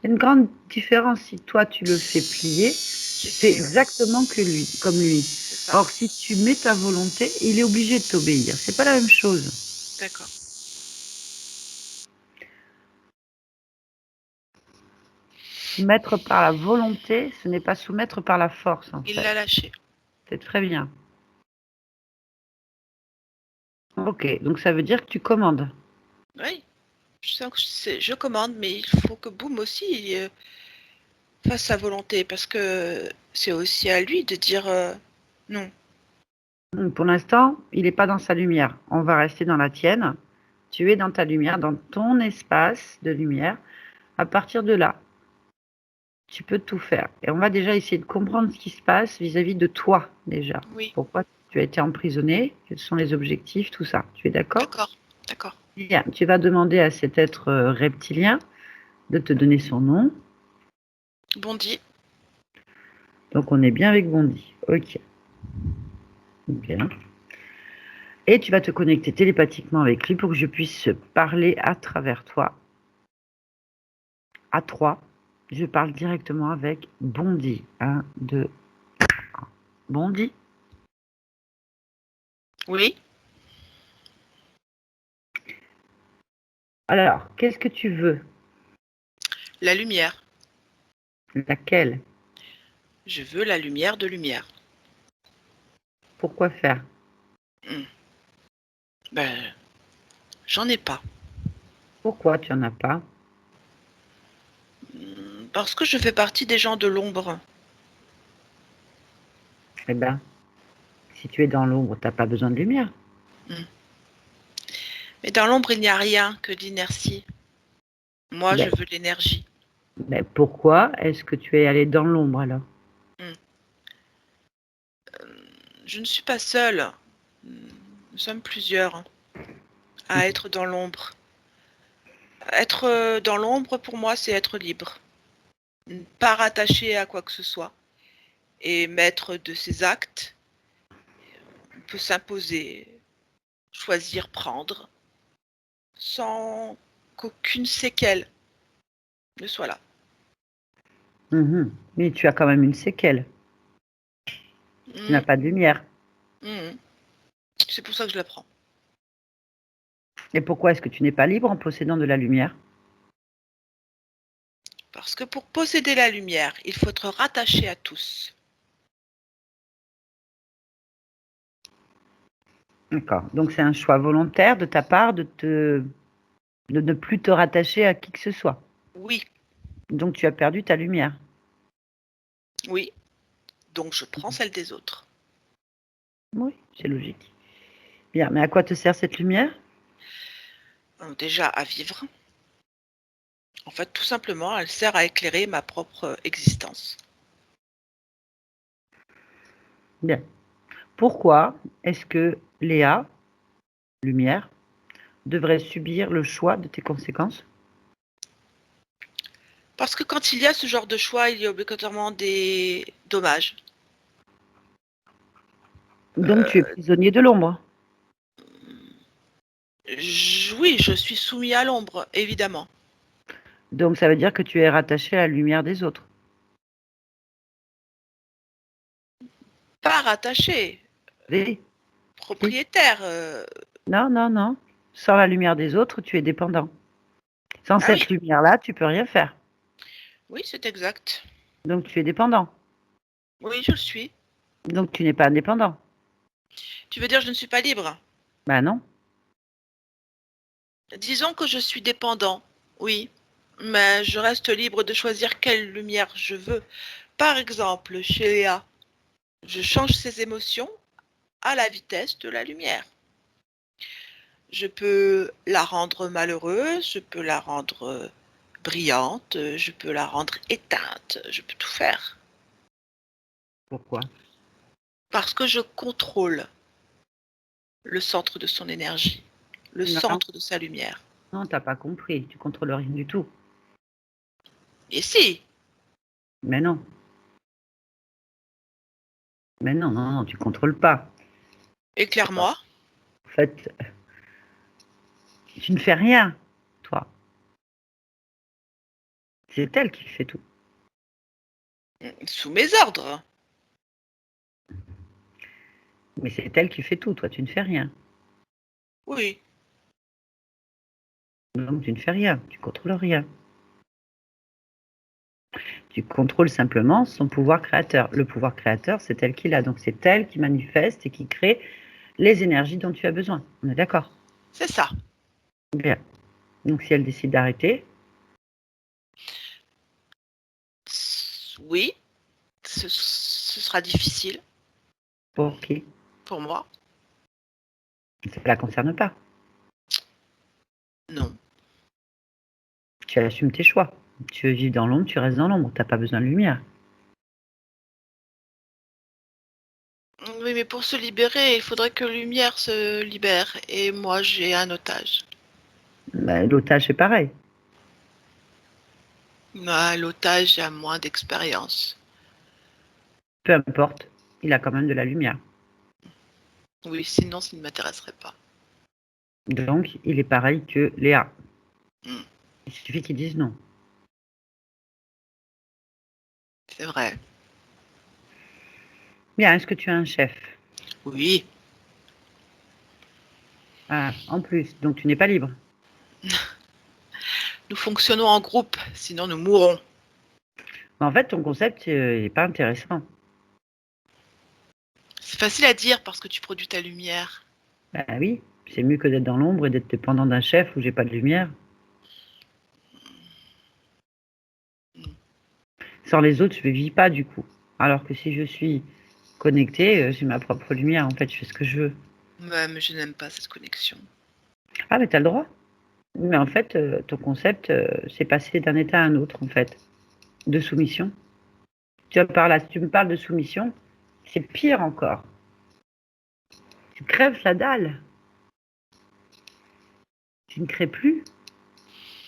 Il y a une grande différence si toi tu le fais plier, c'est exactement comme lui. Or, si tu mets ta volonté, il est obligé de t'obéir. C'est pas la même chose. D'accord. Soumettre par la volonté, ce n'est pas soumettre par la force, en Il fait. l'a lâché. C'est très bien. Ok, donc ça veut dire que tu commandes. Oui. Je sens que je commande, mais il faut que Boom aussi fasse sa volonté, parce que c'est aussi à lui de dire non. Pour l'instant, il n'est pas dans sa lumière. On va rester dans la tienne. Tu es dans ta lumière, dans ton espace de lumière. À partir de là, tu peux tout faire. Et on va déjà essayer de comprendre ce qui se passe vis-à-vis de toi, déjà. Oui. Pourquoi tu as été emprisonné, quels sont les objectifs, tout ça. Tu es d'accord? D'accord. D'accord. Bien. Tu vas demander à cet être reptilien de te donner son nom. Bondi. Donc, on est bien avec Bondy. Ok. Bien. Et tu vas te connecter télépathiquement avec lui pour que je puisse parler à travers toi. À 3, je parle directement avec Bondy. 1, 2, 3. Bondy, Oui. alors, qu'est-ce que tu veux? La lumière. Laquelle? Je veux la lumière de lumière. Pourquoi faire? Ben, j'en ai pas. Pourquoi tu n'en as pas? Parce que je fais partie des gens de l'ombre. Eh bien, si tu es dans l'ombre, tu n'as pas besoin de lumière. Mais dans l'ombre, il n'y a rien que d'inertie. Moi, je veux l'énergie. Mais pourquoi est-ce que tu es allé dans l'ombre alors? Je ne suis pas seule. Nous sommes plusieurs à être dans l'ombre. Être dans l'ombre, pour moi, c'est être libre. Pas rattaché à quoi que ce soit. Et maître de ses actes, on peut s'imposer, choisir, prendre, sans qu'aucune séquelle ne soit là. Mais tu as quand même une séquelle. Tu n'as pas de lumière. C'est pour ça que je la prends. Et pourquoi est-ce que tu n'es pas libre en possédant de la lumière? Parce que pour posséder la lumière, il faut être rattaché à tous. D'accord. Donc c'est un choix volontaire de ta part de ne plus te rattacher à qui que ce soit. Oui. Donc tu as perdu ta lumière. Oui. Donc je prends celle des autres. Oui, c'est logique. Bien, mais à quoi te sert cette lumière? Déjà à vivre. En fait, tout simplement, elle sert à éclairer ma propre existence. Bien. Pourquoi est-ce que Léa, lumière, devrait subir le choix de tes conséquences? Parce que quand il y a ce genre de choix, il y a obligatoirement des dommages. Donc tu es prisonnier de l'ombre. Oui, je suis soumis à l'ombre, évidemment. Donc ça veut dire que tu es rattaché à la lumière des autres. Pas rattaché, Oui. propriétaire. Non, non, non. Sans la lumière des autres, tu es dépendant. Sans Ah oui, cette lumière-là, tu peux rien faire. oui, c'est exact. Donc tu es dépendant. Oui, je le suis. Donc tu n'es pas indépendant. Tu veux dire je ne suis pas libre? Ben non. Disons que je suis dépendant, oui, mais je reste libre de choisir quelle lumière je veux. Par exemple, chez Léa, je change ses émotions à la vitesse de la lumière. Je peux la rendre malheureuse, je peux la rendre brillante, je peux la rendre éteinte, je peux tout faire. Pourquoi? Parce que je contrôle le centre de son énergie, le Non, centre de sa lumière. non, t'as pas compris. Tu contrôles rien du tout. Et si, Mais non. Mais non, non, non, tu contrôles pas. éclaire-moi, En fait, tu ne fais rien, toi. C'est elle qui fait tout. sous mes ordres. Mais c'est elle qui fait tout, toi, tu ne fais rien. Oui, Donc tu ne fais rien, tu contrôles rien. Tu contrôles simplement son pouvoir créateur. Le pouvoir créateur, c'est elle qui l'a. Donc c'est elle qui manifeste et qui crée les énergies dont tu as besoin. On est d'accord? c'est ça. Bien. Donc si elle décide d'arrêter, Oui, ce sera difficile pour qui? pour moi. Ça ne la concerne pas. Non. Tu assumes tes choix. Tu veux vivre dans l'ombre, tu restes dans l'ombre. Tu n'as pas besoin de lumière. Oui, mais pour se libérer, il faudrait que Lumière se libère. Et moi, j'ai un otage. Bah, l'otage, c'est pareil. L'otage a moins d'expérience. Peu importe, il a quand même de la lumière. Oui, sinon, ça ne m'intéresserait pas. Donc, il est pareil que Léa. Hmm, Il suffit qu'ils disent non. c'est vrai. Bien, est-ce que tu as un chef? Oui. Ah, en plus, donc tu n'es pas libre. Nous fonctionnons en groupe, sinon nous mourrons. Mais en fait, ton concept n'est pas intéressant. C'est facile à dire parce que tu produis ta lumière. Bah oui, c'est mieux que d'être dans l'ombre et d'être dépendant d'un chef où j'ai pas de lumière. Sans les autres, je ne vis pas du coup. Alors que si je suis connectée, j'ai ma propre lumière. En fait, je fais ce que je veux. Mais je n'aime pas cette connexion. Ah, mais tu as le droit. Mais en fait, ton concept, c'est passer d'un état à un autre, en fait, de soumission. Si tu me parles de soumission, c'est pire encore. Tu crèves la dalle. Tu ne crées plus.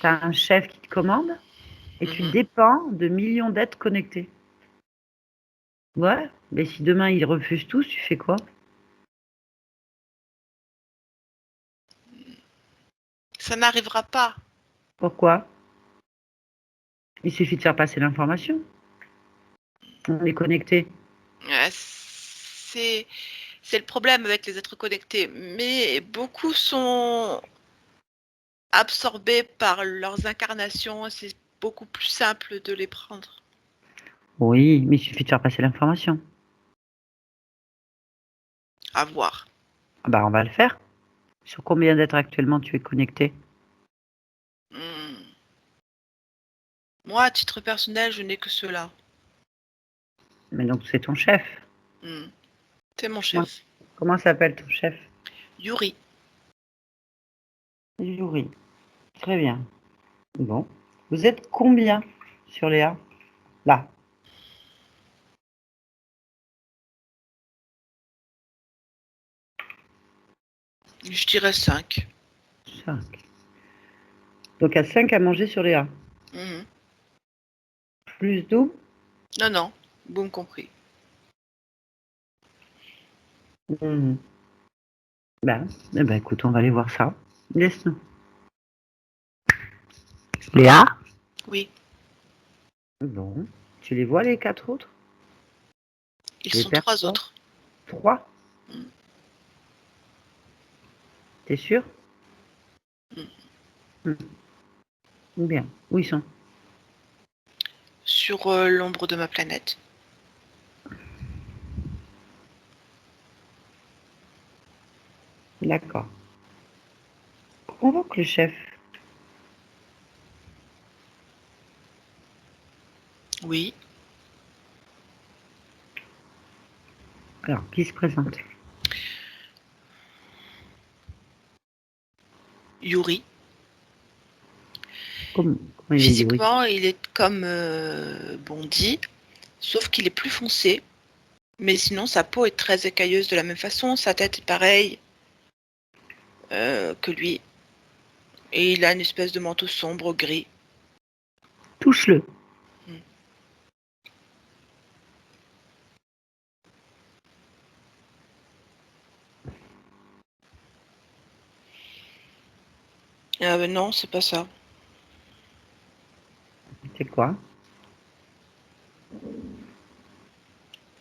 Tu as un chef qui te commande et tu dépends de millions d'êtres connectés. Ouais, mais si demain ils refusent tous, tu fais quoi? Ça n'arrivera pas. Pourquoi? Il suffit de faire passer l'information. On est connecté. C'est le problème avec les êtres connectés. Mais beaucoup sont absorbés par leurs incarnations. C'est beaucoup plus simple de les prendre. Oui, mais il suffit de faire passer l'information. À voir. Ah bah, on va le faire. Sur combien d'êtres actuellement tu es connecté? Hmm. Moi, à titre personnel, je n'ai que cela. Mais donc c'est ton chef. Hmm. C'est mon Comment, chef. comment s'appelle ton chef? Yuri. Yuri. Très bien. Bon. Vous êtes combien sur Léa? Là. Je dirais 5. 5. Donc à 5 à manger sur Léa. Mhm. Plus d'eau? Non, non. Bon compris. Mhm. Ben, eh ben, écoute, on va aller voir ça. Laisse-nous. Léa? Oui, Bon. Tu les vois, les 4 autres? ils Tu les sont 3 perçois? autres. 3? Mm. T'es sûr? Mm. Bien. Où ils sont? Sur l'ombre de ma planète. D'accord. Convoque le chef. Oui, Alors, qui se présente? Yuri. Comment il est, Yuri? Physiquement, il est comme Bondy, sauf qu'il est plus foncé. Mais sinon, sa peau est très écailleuse de la même façon. Sa tête est pareille que lui. Et il a une espèce de manteau sombre gris. Touche-le. Non, c'est pas ça. C'est quoi?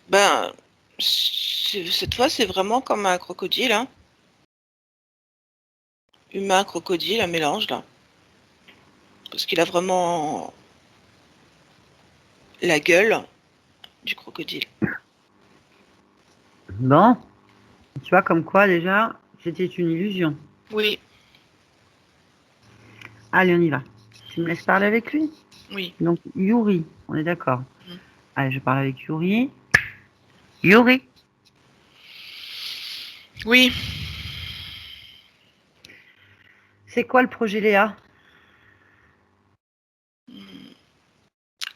Ben, cette fois, c'est vraiment comme un crocodile. Hein. Humain, crocodile, un mélange là. Parce qu'il a vraiment la gueule du crocodile. Bon. Tu vois, comme quoi, déjà, c'était une illusion. Oui, Allez, on y va. Tu me laisses parler avec lui? oui. Donc, Yuri, on est d'accord. Mm. Allez, je parle avec Yuri. Yuri, Oui, c'est quoi le projet Léa?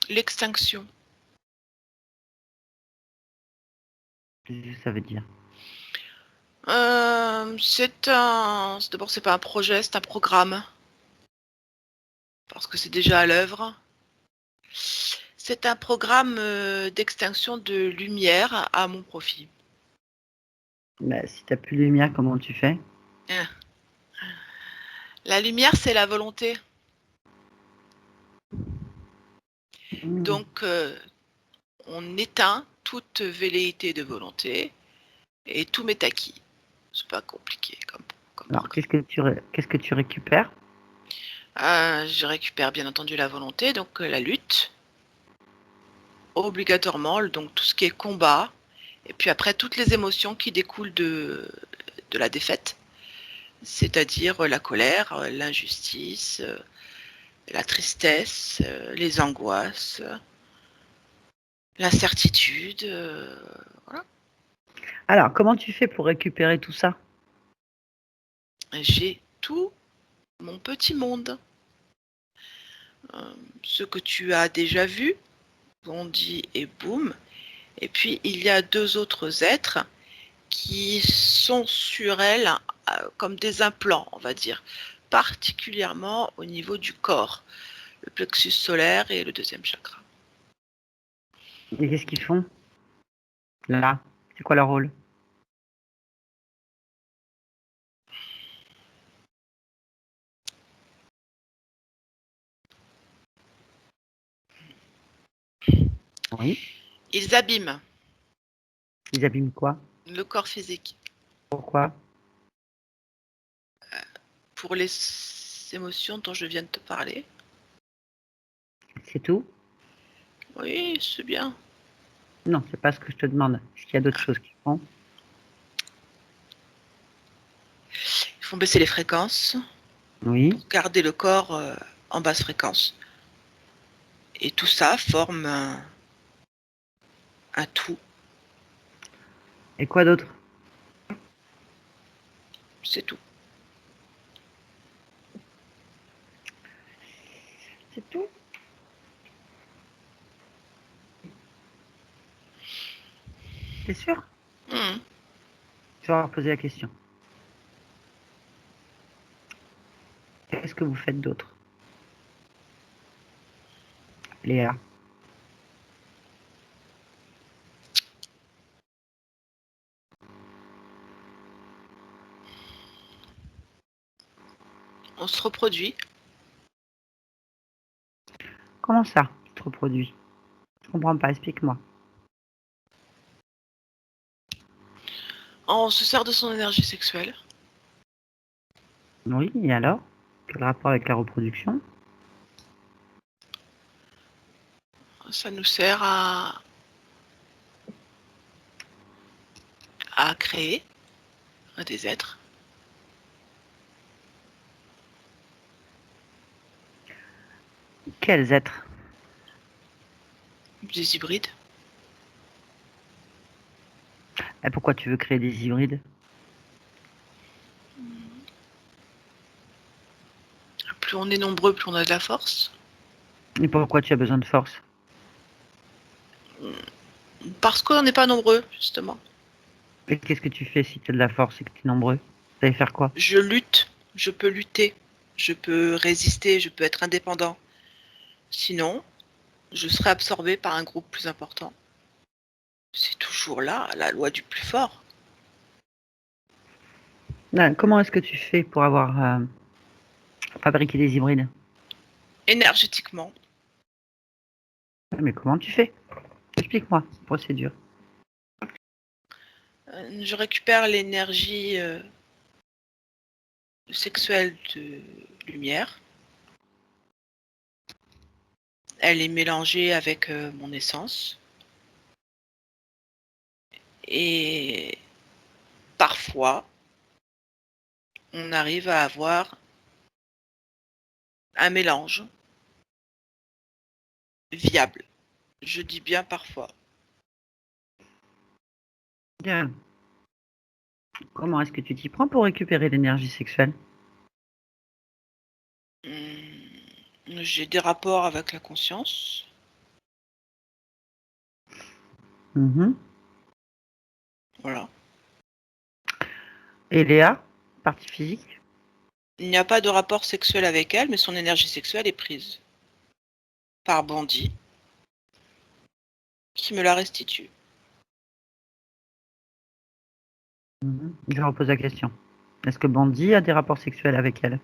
l'extinction. Qu'est-ce que ça veut dire? D'abord, c'est pas un projet, c'est un programme. Parce que c'est déjà à l'œuvre. C'est un programme d'extinction de lumière à mon profit. Bah, si t'as plus de lumière, comment tu fais? Hein. La lumière, c'est la volonté. Donc, on éteint toute velléité de volonté et tout m'est acquis. C'est pas compliqué comme Alors, programme. qu'est-ce que tu récupères? Je récupère bien entendu la volonté, donc la lutte, obligatoirement, donc tout ce qui est combat, et puis après toutes les émotions qui découlent de la défaite, c'est-à-dire la colère, l'injustice, la tristesse, les angoisses, l'incertitude. Voilà. Alors, comment tu fais pour récupérer tout ça? J'ai tout mon petit monde. Ce que tu as déjà vu, Bondi et Boom. Et puis, il y a 2 autres êtres qui sont sur elle comme des implants, on va dire, particulièrement au niveau du corps, le plexus solaire et le 2e chakra. Et qu'est-ce qu'ils font? Là, c'est quoi leur rôle? Oui. Ils abîment Ils abîment quoi? le corps physique Pourquoi? pour les émotions dont je viens de te parler. C'est tout? Oui, c'est bien. Non, c'est pas ce que je te demande. Est-ce qu'il y a d'autres choses qu'ils font? Ils font baisser les fréquences Oui. pour garder le corps en basse fréquence. Et tout ça forme un tout. Et quoi d'autre? C'est tout. C'est tout? T'es sûr? Mmh. Je vais leur poser la question. Qu'est-ce que vous faites d'autre? Léa. On se reproduit. Comment ça, tu te reproduis? Je comprends pas, explique-moi. On se sert de son énergie sexuelle. Oui, et alors? Quel rapport avec la reproduction? Ça nous sert à créer des êtres. Quels êtres? Des hybrides. Et pourquoi tu veux créer des hybrides? Plus on est nombreux, plus on a de la force. Et pourquoi tu as besoin de force? Parce qu'on n'est pas nombreux, justement. Et qu'est-ce que tu fais si tu as de la force et que tu es nombreux? Tu vas faire quoi? Je lutte, je peux lutter, je peux résister, je peux être indépendant. Sinon, je serai absorbé par un groupe plus important. C'est toujours là, la loi du plus fort. Comment est-ce que tu fais pour avoir fabriqué des hybrides? Énergétiquement, Mais comment tu fais? Explique-moi la procédure. je récupère l'énergie sexuelle de lumière. Elle est mélangée avec mon essence. Et parfois, on arrive à avoir un mélange viable. Je dis bien parfois. Bien. Comment est-ce que tu t'y prends pour récupérer l'énergie sexuelle? J'ai des rapports avec la conscience. Mhm. Voilà. Et Léa, partie physique? Il n'y a pas de rapport sexuel avec elle, mais son énergie sexuelle est prise par Bandit, qui me la restitue. Mhm. Je repose la question. Est-ce que Bandit a des rapports sexuels avec elle?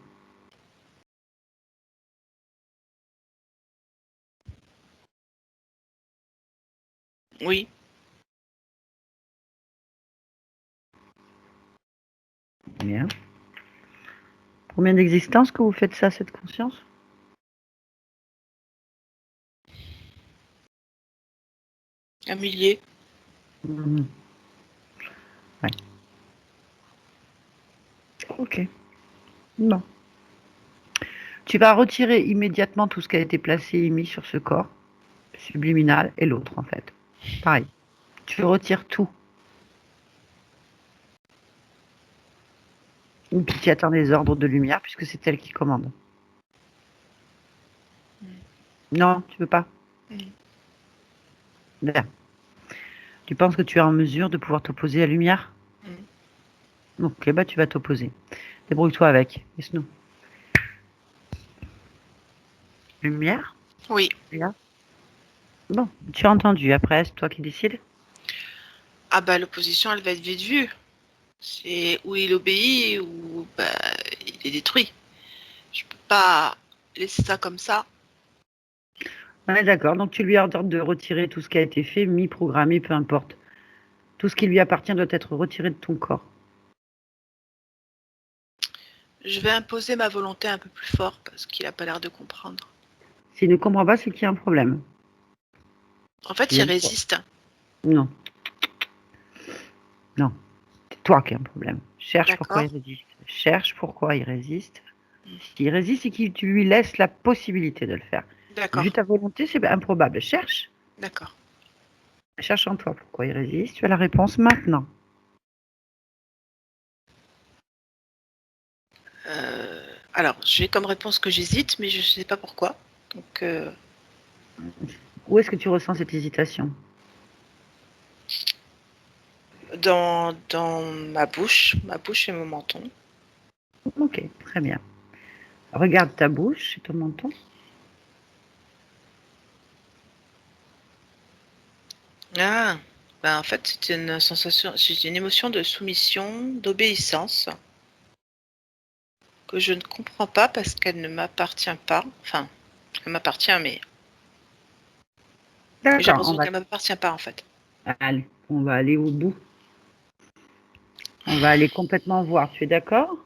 Oui, Bien. Combien d'existences que vous faites ça, cette conscience? un millier. Mhm. Ouais. Ok. Bon. Tu vas retirer immédiatement tout ce qui a été placé et mis sur ce corps subliminal et l'autre, en fait. Pareil. Tu retires tout. Et puis tu attends les ordres de lumière puisque c'est elle qui commande. Non, tu veux pas? Bien. Tu penses que tu es en mesure de pouvoir t'opposer à la lumière? Ok, bah tu vas t'opposer. Débrouille-toi avec. Laisse-nous. Lumière? Oui. Là. Bon, tu as entendu. Après, c'est toi qui décides. Ah bah l'opposition, elle va être vite vue. C'est où il obéit ou bah, il est détruit. Je peux pas laisser ça comme ça. Ouais, d'accord. Donc tu lui ordonnes de retirer tout ce qui a été fait, mis, programmé, peu importe. Tout ce qui lui appartient doit être retiré de ton corps. Je vais imposer ma volonté un peu plus fort parce qu'il a pas l'air de comprendre. S'il ne comprend pas, c'est qu'il y a un problème. En fait, Il y il a- résiste. Non, non. C'est toi qui as un problème. Cherche pourquoi D'accord. il résiste. Cherche pourquoi il résiste. S'il résiste, c'est que tu lui laisses la possibilité de le faire. Vu D'accord. ta volonté, c'est improbable. Cherche. D'accord. Cherche en toi pourquoi il résiste. Tu as la réponse maintenant. Alors, j'ai comme réponse que j'hésite, mais je ne sais pas pourquoi. Donc, Où est-ce que tu ressens cette hésitation? dans ma bouche et mon menton. Ok, très bien. Regarde ta bouche et ton menton. Ah, ben en fait, c'est une sensation, c'est une émotion de soumission, d'obéissance que je ne comprends pas parce qu'elle ne m'appartient pas. Enfin, elle m'appartient, mais Mais j'ai D'accord, l'impression qu'elle ne m'appartient pas en fait. allez, on va aller au bout. On va aller complètement voir. Tu es d'accord?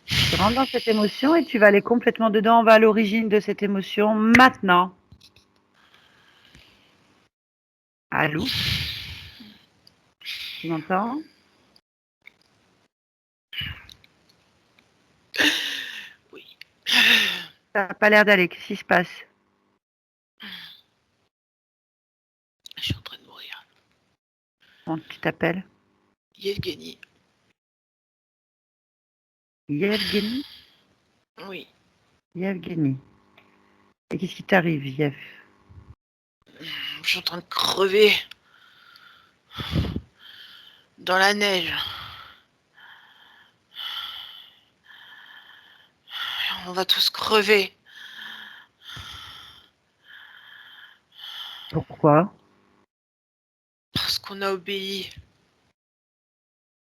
Tu rentres dans cette émotion et tu vas aller complètement dedans. On va à l'origine de cette émotion maintenant. Allô? Tu m'entends? Oui. Ça n'a pas l'air d'aller. Qu'est-ce qui se passe? Je suis en train de mourir. Comment tu t'appelles? Yevgeny. Yevgeny? Oui. Yevgeny. Et qu'est-ce qui t'arrive, Yev? Je suis en train de crever. Dans la neige. On va tous crever. Pourquoi? Parce qu'on a obéi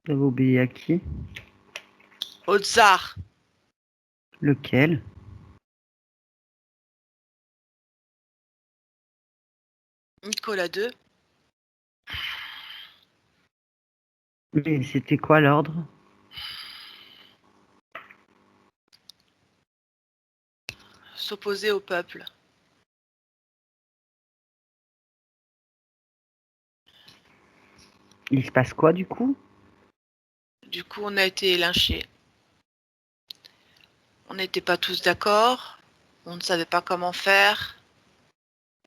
Tu avais obéi à qui? au tsar. Lequel? Nicolas II. Mais c'était quoi l'ordre? S'opposer au peuple. Il se passe quoi du coup? Du coup, on a été lynchés. On n'était pas tous d'accord. On ne savait pas comment faire.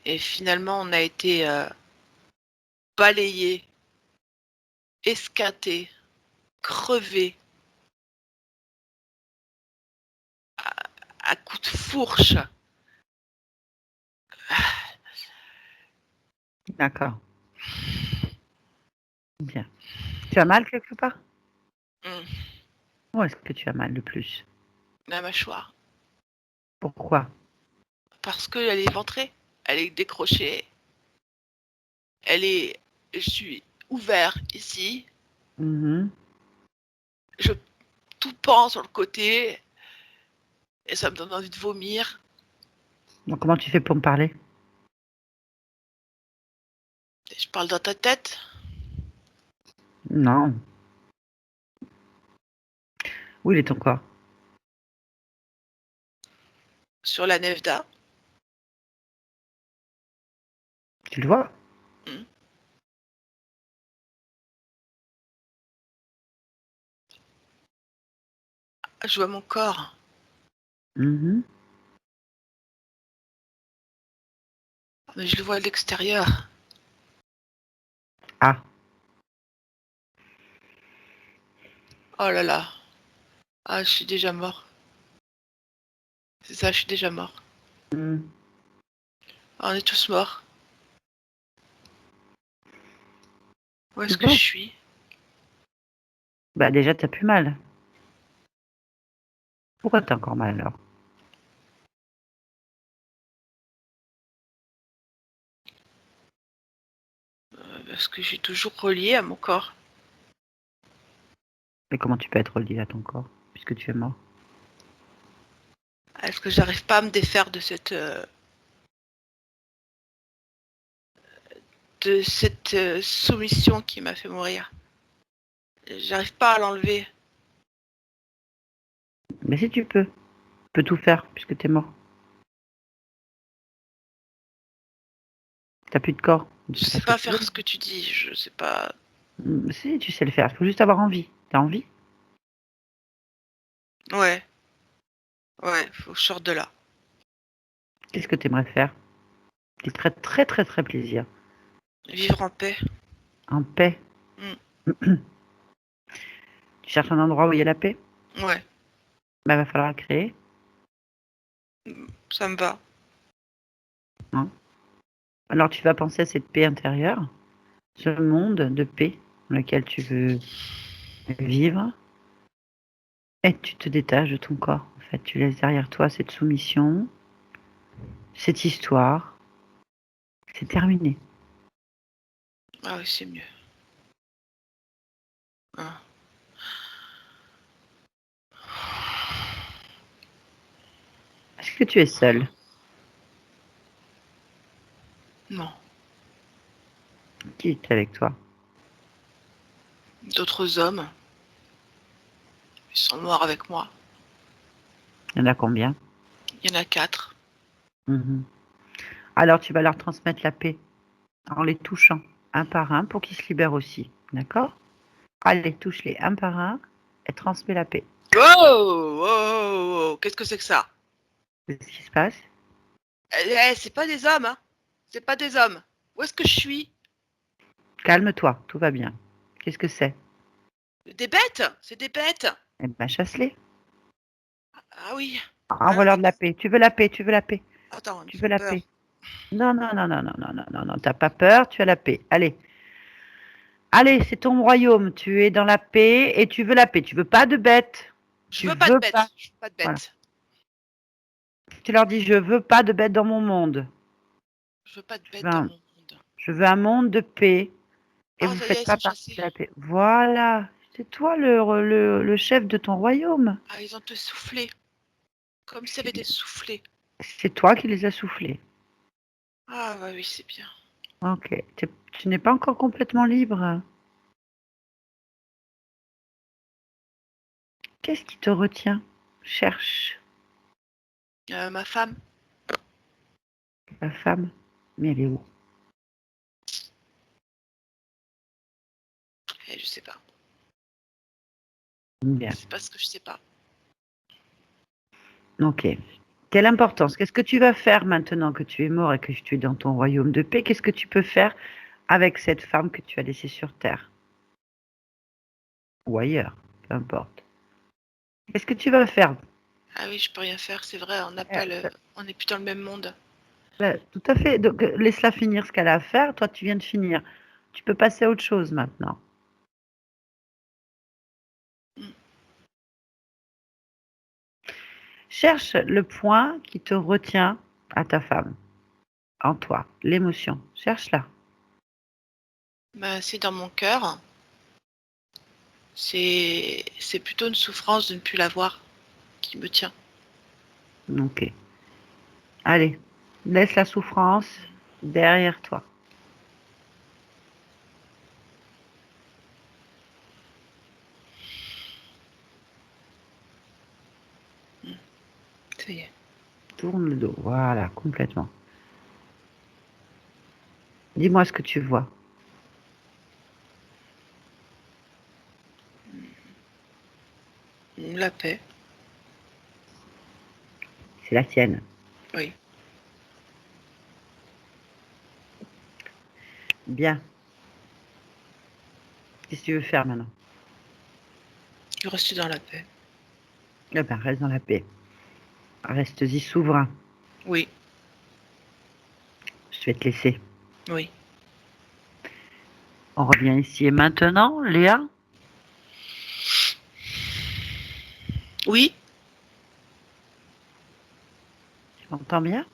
Et finalement, on a été balayés, esquintés, crevés, à coups de fourche. D'accord. Bien. Tu as mal quelque part? Où est-ce que tu as mal le plus? La mâchoire. Pourquoi? Parce qu'elle est ventrée. Elle est décrochée. Je suis ouvert ici. Mhm. Tout pend sur le côté. Et ça me donne envie de vomir. Donc comment tu fais pour me parler? Je parle dans ta tête. Non. Où il est ton corps? Sur la Nevda. Tu le vois? Je vois mon corps. Mhm. Mais je le vois à l'extérieur. Ah. Oh là là. Ah, je suis déjà mort. C'est ça, je suis déjà mort. Mhm. Ah, on est tous morts. Où est-ce que je Bon. suis? Bah déjà t'as plus mal. Pourquoi t'as encore mal alors? Parce que je suis toujours relié à mon corps. Mais comment tu peux être relié à ton corps puisque tu es mort? Est-ce que j'arrive pas à me défaire de cette soumission qui m'a fait mourir? J'arrive pas à l'enlever. Mais si tu peux. Tu peux tout faire puisque t'es mort. T'as plus de corps. Je Tu fais sais ce que pas tu faire veux. ce que tu dis. Je sais pas. Si, tu sais le faire. Il faut juste avoir envie. T'as envie? Ouais. Ouais, faut que je sorte de là. Qu'est-ce que t'aimerais faire? Qui te ferait très très très plaisir. Vivre en paix. En paix. Mm. Tu cherches un endroit où il y a la paix? Ouais, Bah va falloir la créer. ça me va. Hein. Alors tu vas penser à cette paix intérieure, ce monde de paix dans lequel tu veux vivre, et tu te détaches de ton corps. En fait, tu laisses derrière toi cette soumission, cette histoire. C'est terminé. Ah oui, c'est mieux. Ah. Est-ce que tu es seul? qui est avec toi? D'autres hommes, ils sont noirs avec moi. Il y en a combien? Il y en a 4. Mhm. Alors, tu vas leur transmettre la paix en les touchant un par un pour qu'ils se libèrent aussi. D'accord? Allez, touche-les un par un et transmets la paix. Oh, qu'est-ce que c'est que ça? Qu'est-ce qui se passe? C'est pas des hommes, hein. C'est pas des hommes. Où est-ce que je suis? Calme-toi, tout va bien. Qu'est-ce que c'est? Des bêtes? C'est des bêtes. Eh ben, chasse-les. Ah oui. Envoie-leur de la paix. Tu veux la paix, tu veux la paix, Attends, ils me tu veux font la peur. paix. Non, non, non, non, non, non, non, non, non, t'as pas peur, tu as la paix. Allez. Allez, c'est ton royaume. Tu es dans la paix et tu veux la paix. Tu veux pas de bêtes. Je Tu veux pas de veux pas. bêtes. Je veux pas de Voilà. bêtes. Tu leur dis, je veux pas de bêtes dans mon monde. Je veux pas de Je veux bêtes dans un, mon monde. je veux un monde de paix. Et Ah, vous ça y est, faites ils pas sont partie chassés. de la paix. Voilà. C'est toi le chef de ton royaume. Ah, ils ont te soufflé. Comme s'il y avait des soufflets. C'est toi qui les as soufflés. Ah, bah oui, c'est bien. Ok. Tu n'es pas encore complètement libre. Qu'est-ce qui te retient? Cherche Ma femme, la femme. Mais elle est où? je sais pas. Bien. C'est pas ce que je sais pas. Ok. Quelle importance? Qu'est-ce que tu vas faire maintenant que tu es mort et que tu es dans ton royaume de paix? Qu'est-ce que tu peux faire avec cette femme que tu as laissée sur Terre? Ou ailleurs, peu importe. Qu'est-ce que tu vas faire? Ah oui, je peux rien faire, c'est vrai, on n'a pas le. On n'est plus dans le même monde. Tout à fait. Donc, laisse-la finir ce qu'elle a à faire. Toi, tu viens de finir. Tu peux passer à autre chose maintenant. Mm. Cherche le point qui te retient à ta femme, en toi, l'émotion. Cherche-la. Bah, c'est dans mon cœur. C'est plutôt une souffrance de ne plus la voir qui me tient. Ok. Allez, laisse la souffrance derrière toi. Ça y est. Tourne le dos. Voilà, complètement. Dis-moi ce que tu vois. La paix, C'est la tienne. oui. Bien. Qu'est-ce que tu veux faire maintenant? Je reste dans la paix. Eh ben, reste dans la paix. Reste-y souverain. Oui, Je vais te laisser. oui. On revient ici et maintenant, Léa? Oui, Tu m'entends bien?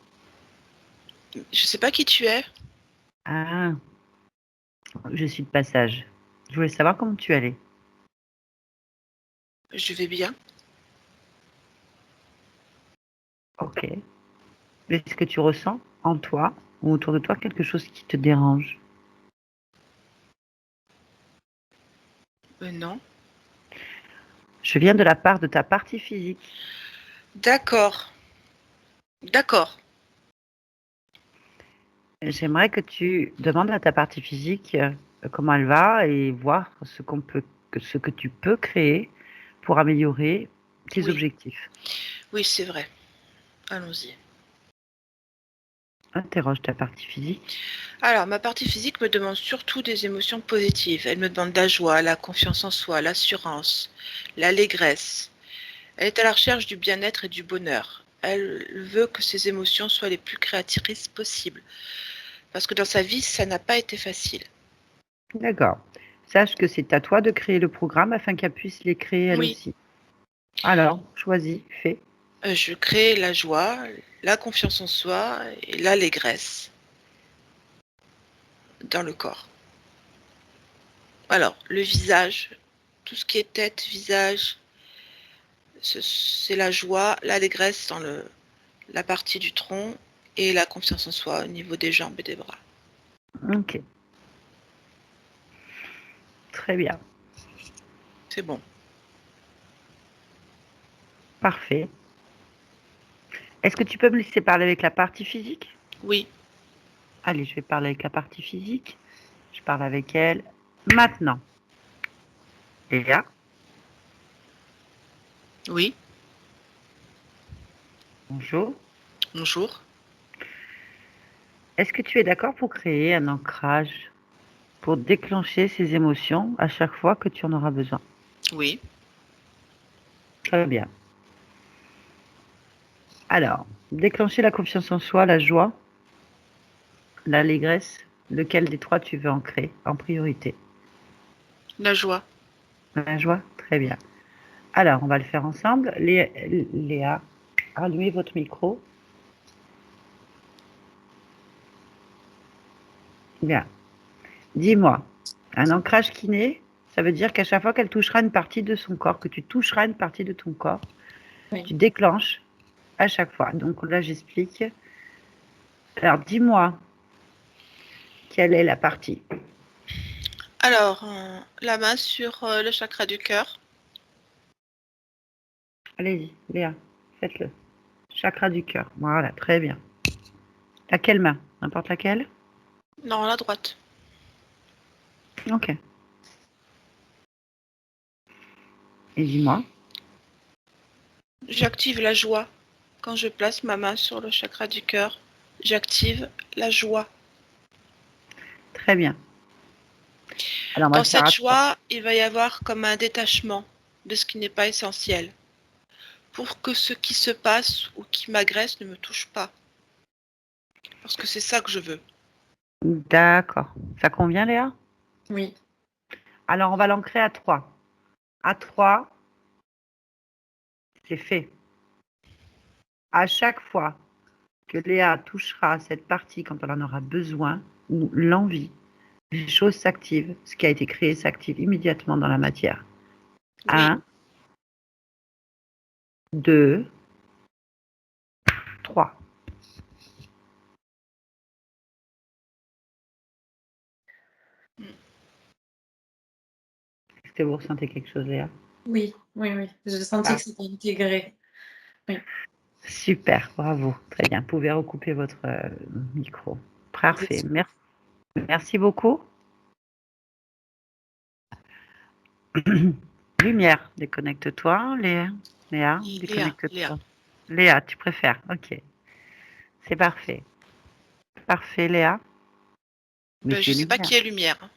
je sais pas qui tu es. Ah, je suis de passage. Je voulais savoir comment tu allais. Je vais bien. Ok. Est-ce que tu ressens en toi ou autour de toi quelque chose qui te dérange? Non. Je viens de la part de ta partie physique. D'accord. D'accord. J'aimerais que tu demandes à ta partie physique comment elle va et voir ce que tu peux créer pour améliorer tes Oui. objectifs. Oui, c'est vrai. Allons-y. Interroge ta partie physique. Alors, ma partie physique me demande surtout des émotions positives. Elle me demande la joie, la confiance en soi, l'assurance, l'allégresse. Elle est à la recherche du bien-être et du bonheur. Elle veut que ses émotions soient les plus créatrices possibles. Parce que dans sa vie, ça n'a pas été facile. D'accord. Sache que c'est à toi de créer le programme afin qu'elle puisse les créer elle Oui, aussi. Alors, choisis, fais. je crée la joie, la confiance en soi et l'allégresse dans le corps. Alors, le visage, tout ce qui est tête, visage, c'est la joie, l'allégresse dans la partie du tronc et la confiance en soi au niveau des jambes et des bras. Ok. Très bien. C'est bon. Parfait. Est-ce que tu peux me laisser parler avec la partie physique? Oui. Allez, je vais parler avec la partie physique. Je parle avec elle maintenant. Léa, Oui. bonjour. Bonjour. Est-ce que tu es d'accord pour créer un ancrage pour déclencher ces émotions à chaque fois que tu en auras besoin? Oui. Très bien. Alors, déclencher la confiance en soi, la joie, l'allégresse, lequel des trois tu veux ancrer en priorité? La joie. La joie? Très bien. Alors, on va le faire ensemble. Léa, allumez votre micro. Bien. Dis-moi, un ancrage kiné, ça veut dire qu'à chaque fois qu'elle touchera une partie de son corps, que tu toucheras une partie de ton corps, Oui. tu déclenches à chaque fois. Donc là, j'explique. Alors, dis-moi, quelle est la partie? Alors, la main sur le chakra du cœur. Allez-y, Léa, faites-le. Chakra du cœur. Voilà, très bien. Laquelle main? N'importe laquelle? Non, la droite. Ok. Et dis-moi. J'active la joie. Quand je place ma main sur le chakra du cœur, j'active la joie. Très bien. Alors, on va Dans le faire cette à trois. joie, il va y avoir comme un détachement de ce qui n'est pas essentiel, pour que ce qui se passe ou qui m'agresse ne me touche pas. Parce que c'est ça que je veux. D'accord. Ça convient, Léa? Oui. Alors, on va l'ancrer à 3. À 3, c'est fait. À chaque fois que Léa touchera cette partie quand elle en aura besoin, ou l'envie, les choses s'activent. Ce qui a été créé s'active immédiatement dans la matière. Oui. 1, 2, 3. Est-ce que vous ressentez quelque chose, Léa? Oui, oui, oui. J'ai senti Ah. que c'était intégré. Super, bravo. Très bien. Vous pouvez recouper votre micro. Parfait. Merci beaucoup. Lumière, déconnecte-toi. Léa, Léa. déconnecte-toi. Léa, tu préfères? Ok. C'est parfait. Parfait, Léa. Mais Ben, tu je es sais pas lumière. qui est lumière.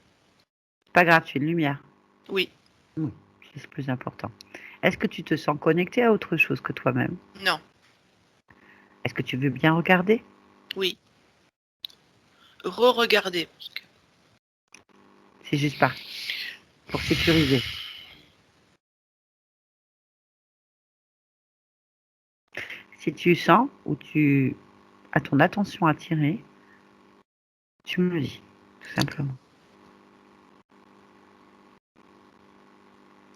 C'est pas grave, tu es une lumière. Oui. Oui, c'est le plus important. Est-ce que tu te sens connecté à autre chose que toi-même? Non. Est-ce que tu veux bien regarder? Oui. Re-regarder. C'est juste pas pour sécuriser. Si tu sens ou tu as ton attention attirée, tu me le dis, tout simplement.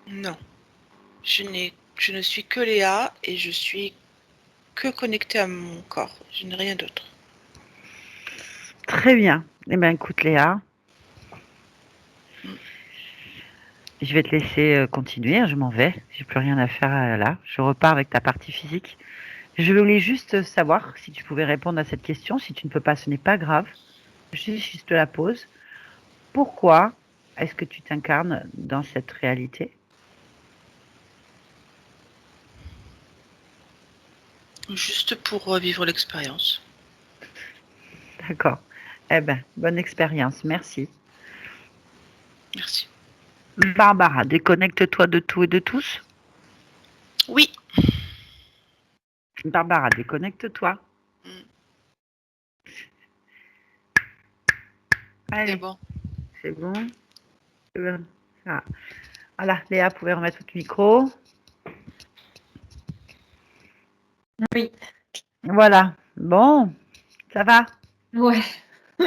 Non. Je ne suis que Léa et je suis que connectée à mon corps. Je n'ai rien d'autre. Très bien. Eh bien, écoute, Léa, Mm. je vais te laisser continuer. Je m'en vais. J'ai plus rien à faire là. Je repars avec ta partie physique. Je voulais juste savoir si tu pouvais répondre à cette question. Si tu ne peux pas, ce n'est pas grave. Juste la pose. Pourquoi est-ce que tu t'incarnes dans cette réalité? Juste pour vivre l'expérience. D'accord. Eh bien, bonne expérience. Merci. Merci. Barbara, déconnecte-toi de tout et de tous. Oui. Barbara, déconnecte-toi. Mm. C'est Allez, bon. c'est bon. Ah. Voilà, Léa, vous pouvez remettre votre micro. Oui. Voilà. Bon, ça va? Ouais. Je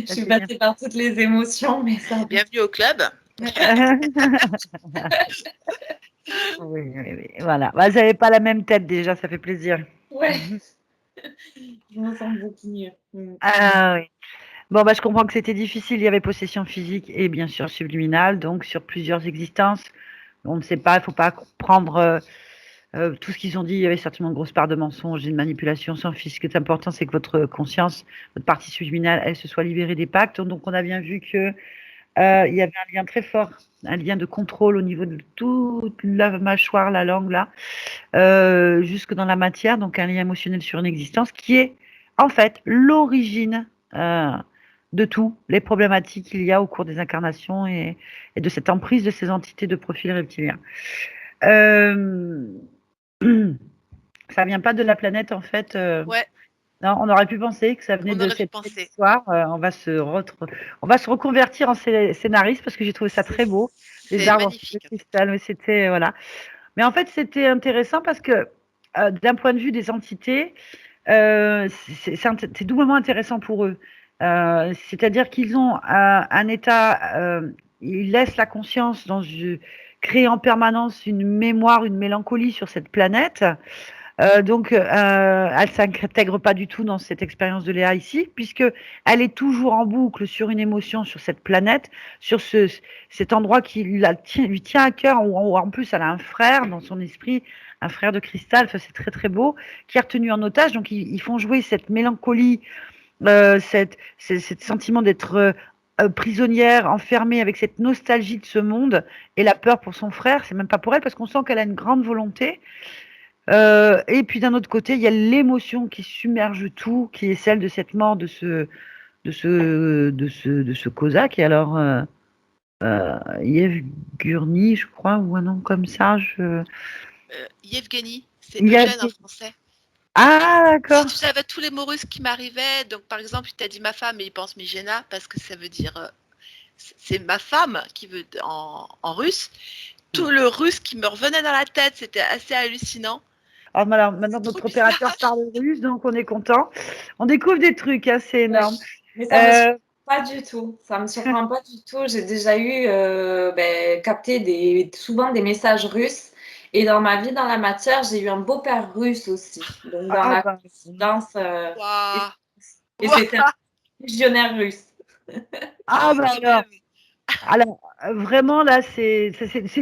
Ça suis s'est bien passée par toutes les émotions, mais ça va. Bienvenue au club. Oui, oui, oui, voilà. Bah, vous n'avez pas la même tête déjà, ça fait plaisir. Ouais. Je me sens beaucoup mieux. Ah oui. Bon, bah, je comprends que c'était difficile. Il y avait possession physique et bien sûr subliminale, donc sur plusieurs existences. On ne sait pas, il ne faut pas prendre tout ce qu'ils ont dit. Il y avait certainement une grosse part de mensonges et de manipulation sans fil. Ce qui est important, c'est que votre conscience, votre partie subliminale, elle se soit libérée des pactes. Donc, on a bien vu que il y avait un lien très fort, un lien de contrôle au niveau de toute la mâchoire, la langue, là, jusque dans la matière. Donc, un lien émotionnel sur une existence qui est en fait l'origine de tout, les problématiques qu'il y a au cours des incarnations et de cette emprise de ces entités de profil reptilien. Euh, Ça vient pas de la planète en fait. Ouais, Non, on aurait pu penser que ça venait on de aurait pu cette belle penser. histoire. On va se reconvertir en scénariste parce que j'ai trouvé ça très beau. Les C'est arbres de magnifique en fait. cristal, mais c'était voilà. Mais en fait, c'était intéressant parce que d'un point de vue des entités, c'est doublement intéressant pour eux. C'est-à-dire qu'ils ont un état, ils laissent la conscience créer en permanence une mémoire, une mélancolie sur cette planète. Donc, elle s'intègre pas du tout dans cette expérience de Léa ici, puisque elle est toujours en boucle sur une émotion sur cette planète, sur cet endroit qui lui tient à cœur, où en plus elle a un frère dans son esprit, un frère de cristal, enfin, c'est très très beau, qui est retenu en otage. Donc, ils font jouer cette mélancolie, cet sentiment d'être prisonnière, enfermée avec cette nostalgie de ce monde et la peur pour son frère. C'est même pas pour elle, parce qu'on sent qu'elle a une grande volonté. Et puis d'un autre côté, il y a l'émotion qui submerge tout, qui est celle de cette mort de ce Cosaque. Et alors, Yevgeny, je crois, ou un nom comme ça. Yevgeny, c'est Eugène en Yev- français. Ah, Si d'accord. tu savais tous les mots russes qui m'arrivaient, donc par exemple, il t'a dit ma femme et il pense Mijena parce que ça veut dire c'est ma femme qui veut en russe. Tout le russe qui me revenait dans la tête, c'était assez hallucinant. Alors, maintenant, C'est trop notre bizarre. opérateur parle russe, donc on est content. On découvre des trucs, hein, c'est Ouais. énorme. Mais ça me surprend Euh, pas du tout. Ça me surprend pas du tout. J'ai déjà eu capté souvent des messages russes. Et dans ma vie, dans la matière, j'ai eu un beau-père russe aussi. Donc dans ah, la bah, coïncidence, et, Waouh. et Waouh. c'était un légionnaire russe. ah, bah Quand alors. même. Alors, vraiment, là, c'est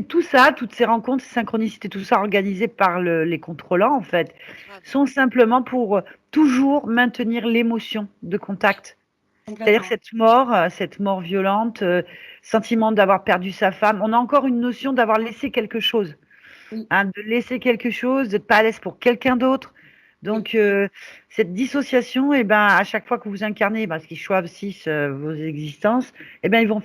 tout ça, toutes ces rencontres, ces synchronicités, tout ça organisé par les contrôlants, en fait, Grave. sont simplement pour toujours maintenir l'émotion de contact. C'est-à-dire Complètement. cette mort violente, sentiment d'avoir perdu sa femme, on a encore une notion d'avoir laissé quelque chose, Oui, hein, de laisser quelque chose, d'être pas à l'aise pour quelqu'un d'autre. oui. Donc, cette dissociation, et ben, à chaque fois que vous incarnez, parce qu'ils choisissent vos existences, et ben, ils vont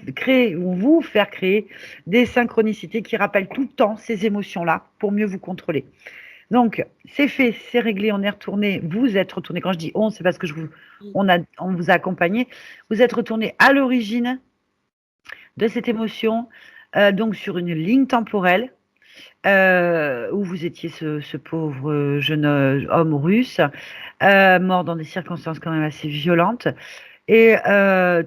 vous faire créer des synchronicités qui rappellent tout le temps ces émotions-là pour mieux vous contrôler. Donc, c'est fait, c'est réglé, on est retourné, vous êtes retourné. Quand je dis on, c'est parce que on vous a accompagné. Vous êtes retourné à l'origine de cette émotion, donc sur une ligne temporelle où vous étiez ce pauvre jeune homme russe, mort dans des circonstances quand même assez violentes. Et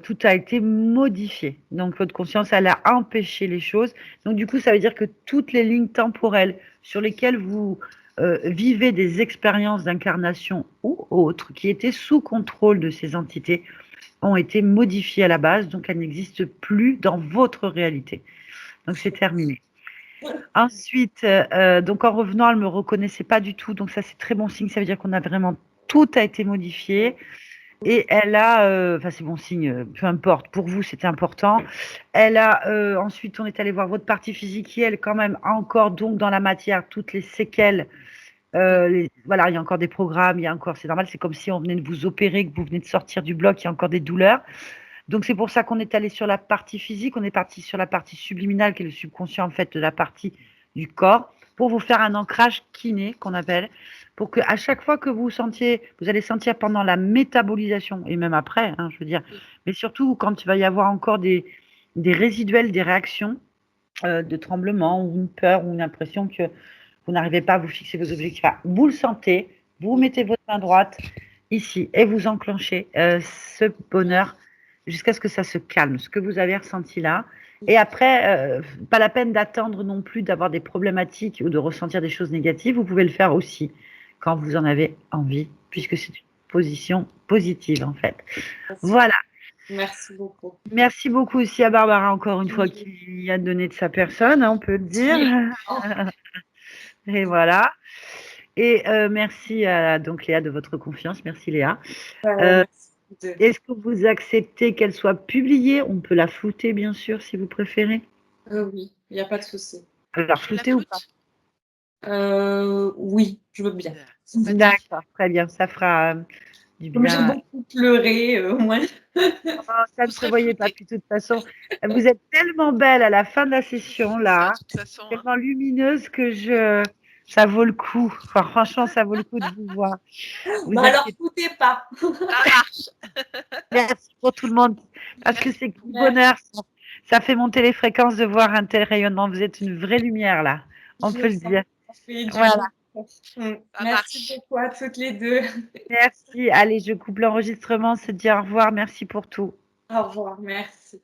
tout a été modifié. Donc votre conscience, elle a empêché les choses. Donc du coup, ça veut dire que toutes les lignes temporelles sur lesquelles vous vivez des expériences d'incarnation ou autres qui étaient sous contrôle de ces entités ont été modifiées à la base. Donc elles n'existent plus dans votre réalité. Donc c'est terminé. Ensuite, donc en revenant, elle ne me reconnaissait pas du tout. Donc ça, c'est très bon signe. Ça veut dire qu'on a vraiment tout a été modifié. Et elle a, enfin c'est bon signe, peu importe, pour vous c'était important. Elle a, ensuite on est allé voir votre partie physique qui elle quand même a encore donc dans la matière toutes les séquelles. Voilà, il y a encore des programmes, il y a encore, c'est normal, c'est comme si on venait de vous opérer, que vous venez de sortir du bloc, il y a encore des douleurs. Donc c'est pour ça qu'on est allé sur la partie physique, on est parti sur la partie subliminale qui est le subconscient en fait de la partie du corps pour vous faire un ancrage kiné qu'on appelle, pour que à chaque fois que vous sentiez, vous allez sentir pendant la métabolisation et même après, hein, je veux dire, mais surtout quand il va y avoir encore des résiduels, des réactions de tremblement ou une peur ou une impression que vous n'arrivez pas à vous fixer vos objectifs. Ah, vous le sentez, vous mettez votre main droite ici et vous enclenchez ce bonheur jusqu'à ce que ça se calme, ce que vous avez ressenti là. Et après, pas la peine d'attendre non plus d'avoir des problématiques ou de ressentir des choses négatives. Vous pouvez le faire aussi quand vous en avez envie, puisque c'est une position positive en fait. Voilà. Merci beaucoup. Merci beaucoup aussi à Barbara, encore une fois, qui a donné de sa personne, hein, on peut le dire. Et voilà. Et merci à donc Léa de votre confiance. Merci Léa. Merci. Est-ce que vous acceptez qu'elle soit publiée? On peut la flouter, bien sûr, si vous préférez. Oui, il n'y a pas de souci. Alors, Tu la flouter ou pas? floutes? Oui, je veux bien. D'accord, très bien. Ça fera du Comme j'ai bien. beaucoup pleuré, au moins. Oh, ça ne Vous se serez voyait pas. floutés. Puis, de toute façon, vous êtes tellement belle à la fin de la session, C'est ça, là, de toute façon. Hein. tellement lumineuse que ça vaut le coup. Enfin, franchement, ça vaut le coup de vous voir. Vous Bah êtes alors, foutez pas. Ça marche. Merci pour tout le monde, parce que Merci. c'est du bonheur. Ça fait monter les fréquences de voir un tel rayonnement. Vous êtes une vraie lumière, là. On peut Je le sens dire. ça fait du Voilà. bien. Ça Merci marche. beaucoup à toutes les deux. Merci. Allez, je coupe l'enregistrement. Se dit au revoir. Merci pour tout. Au revoir, merci.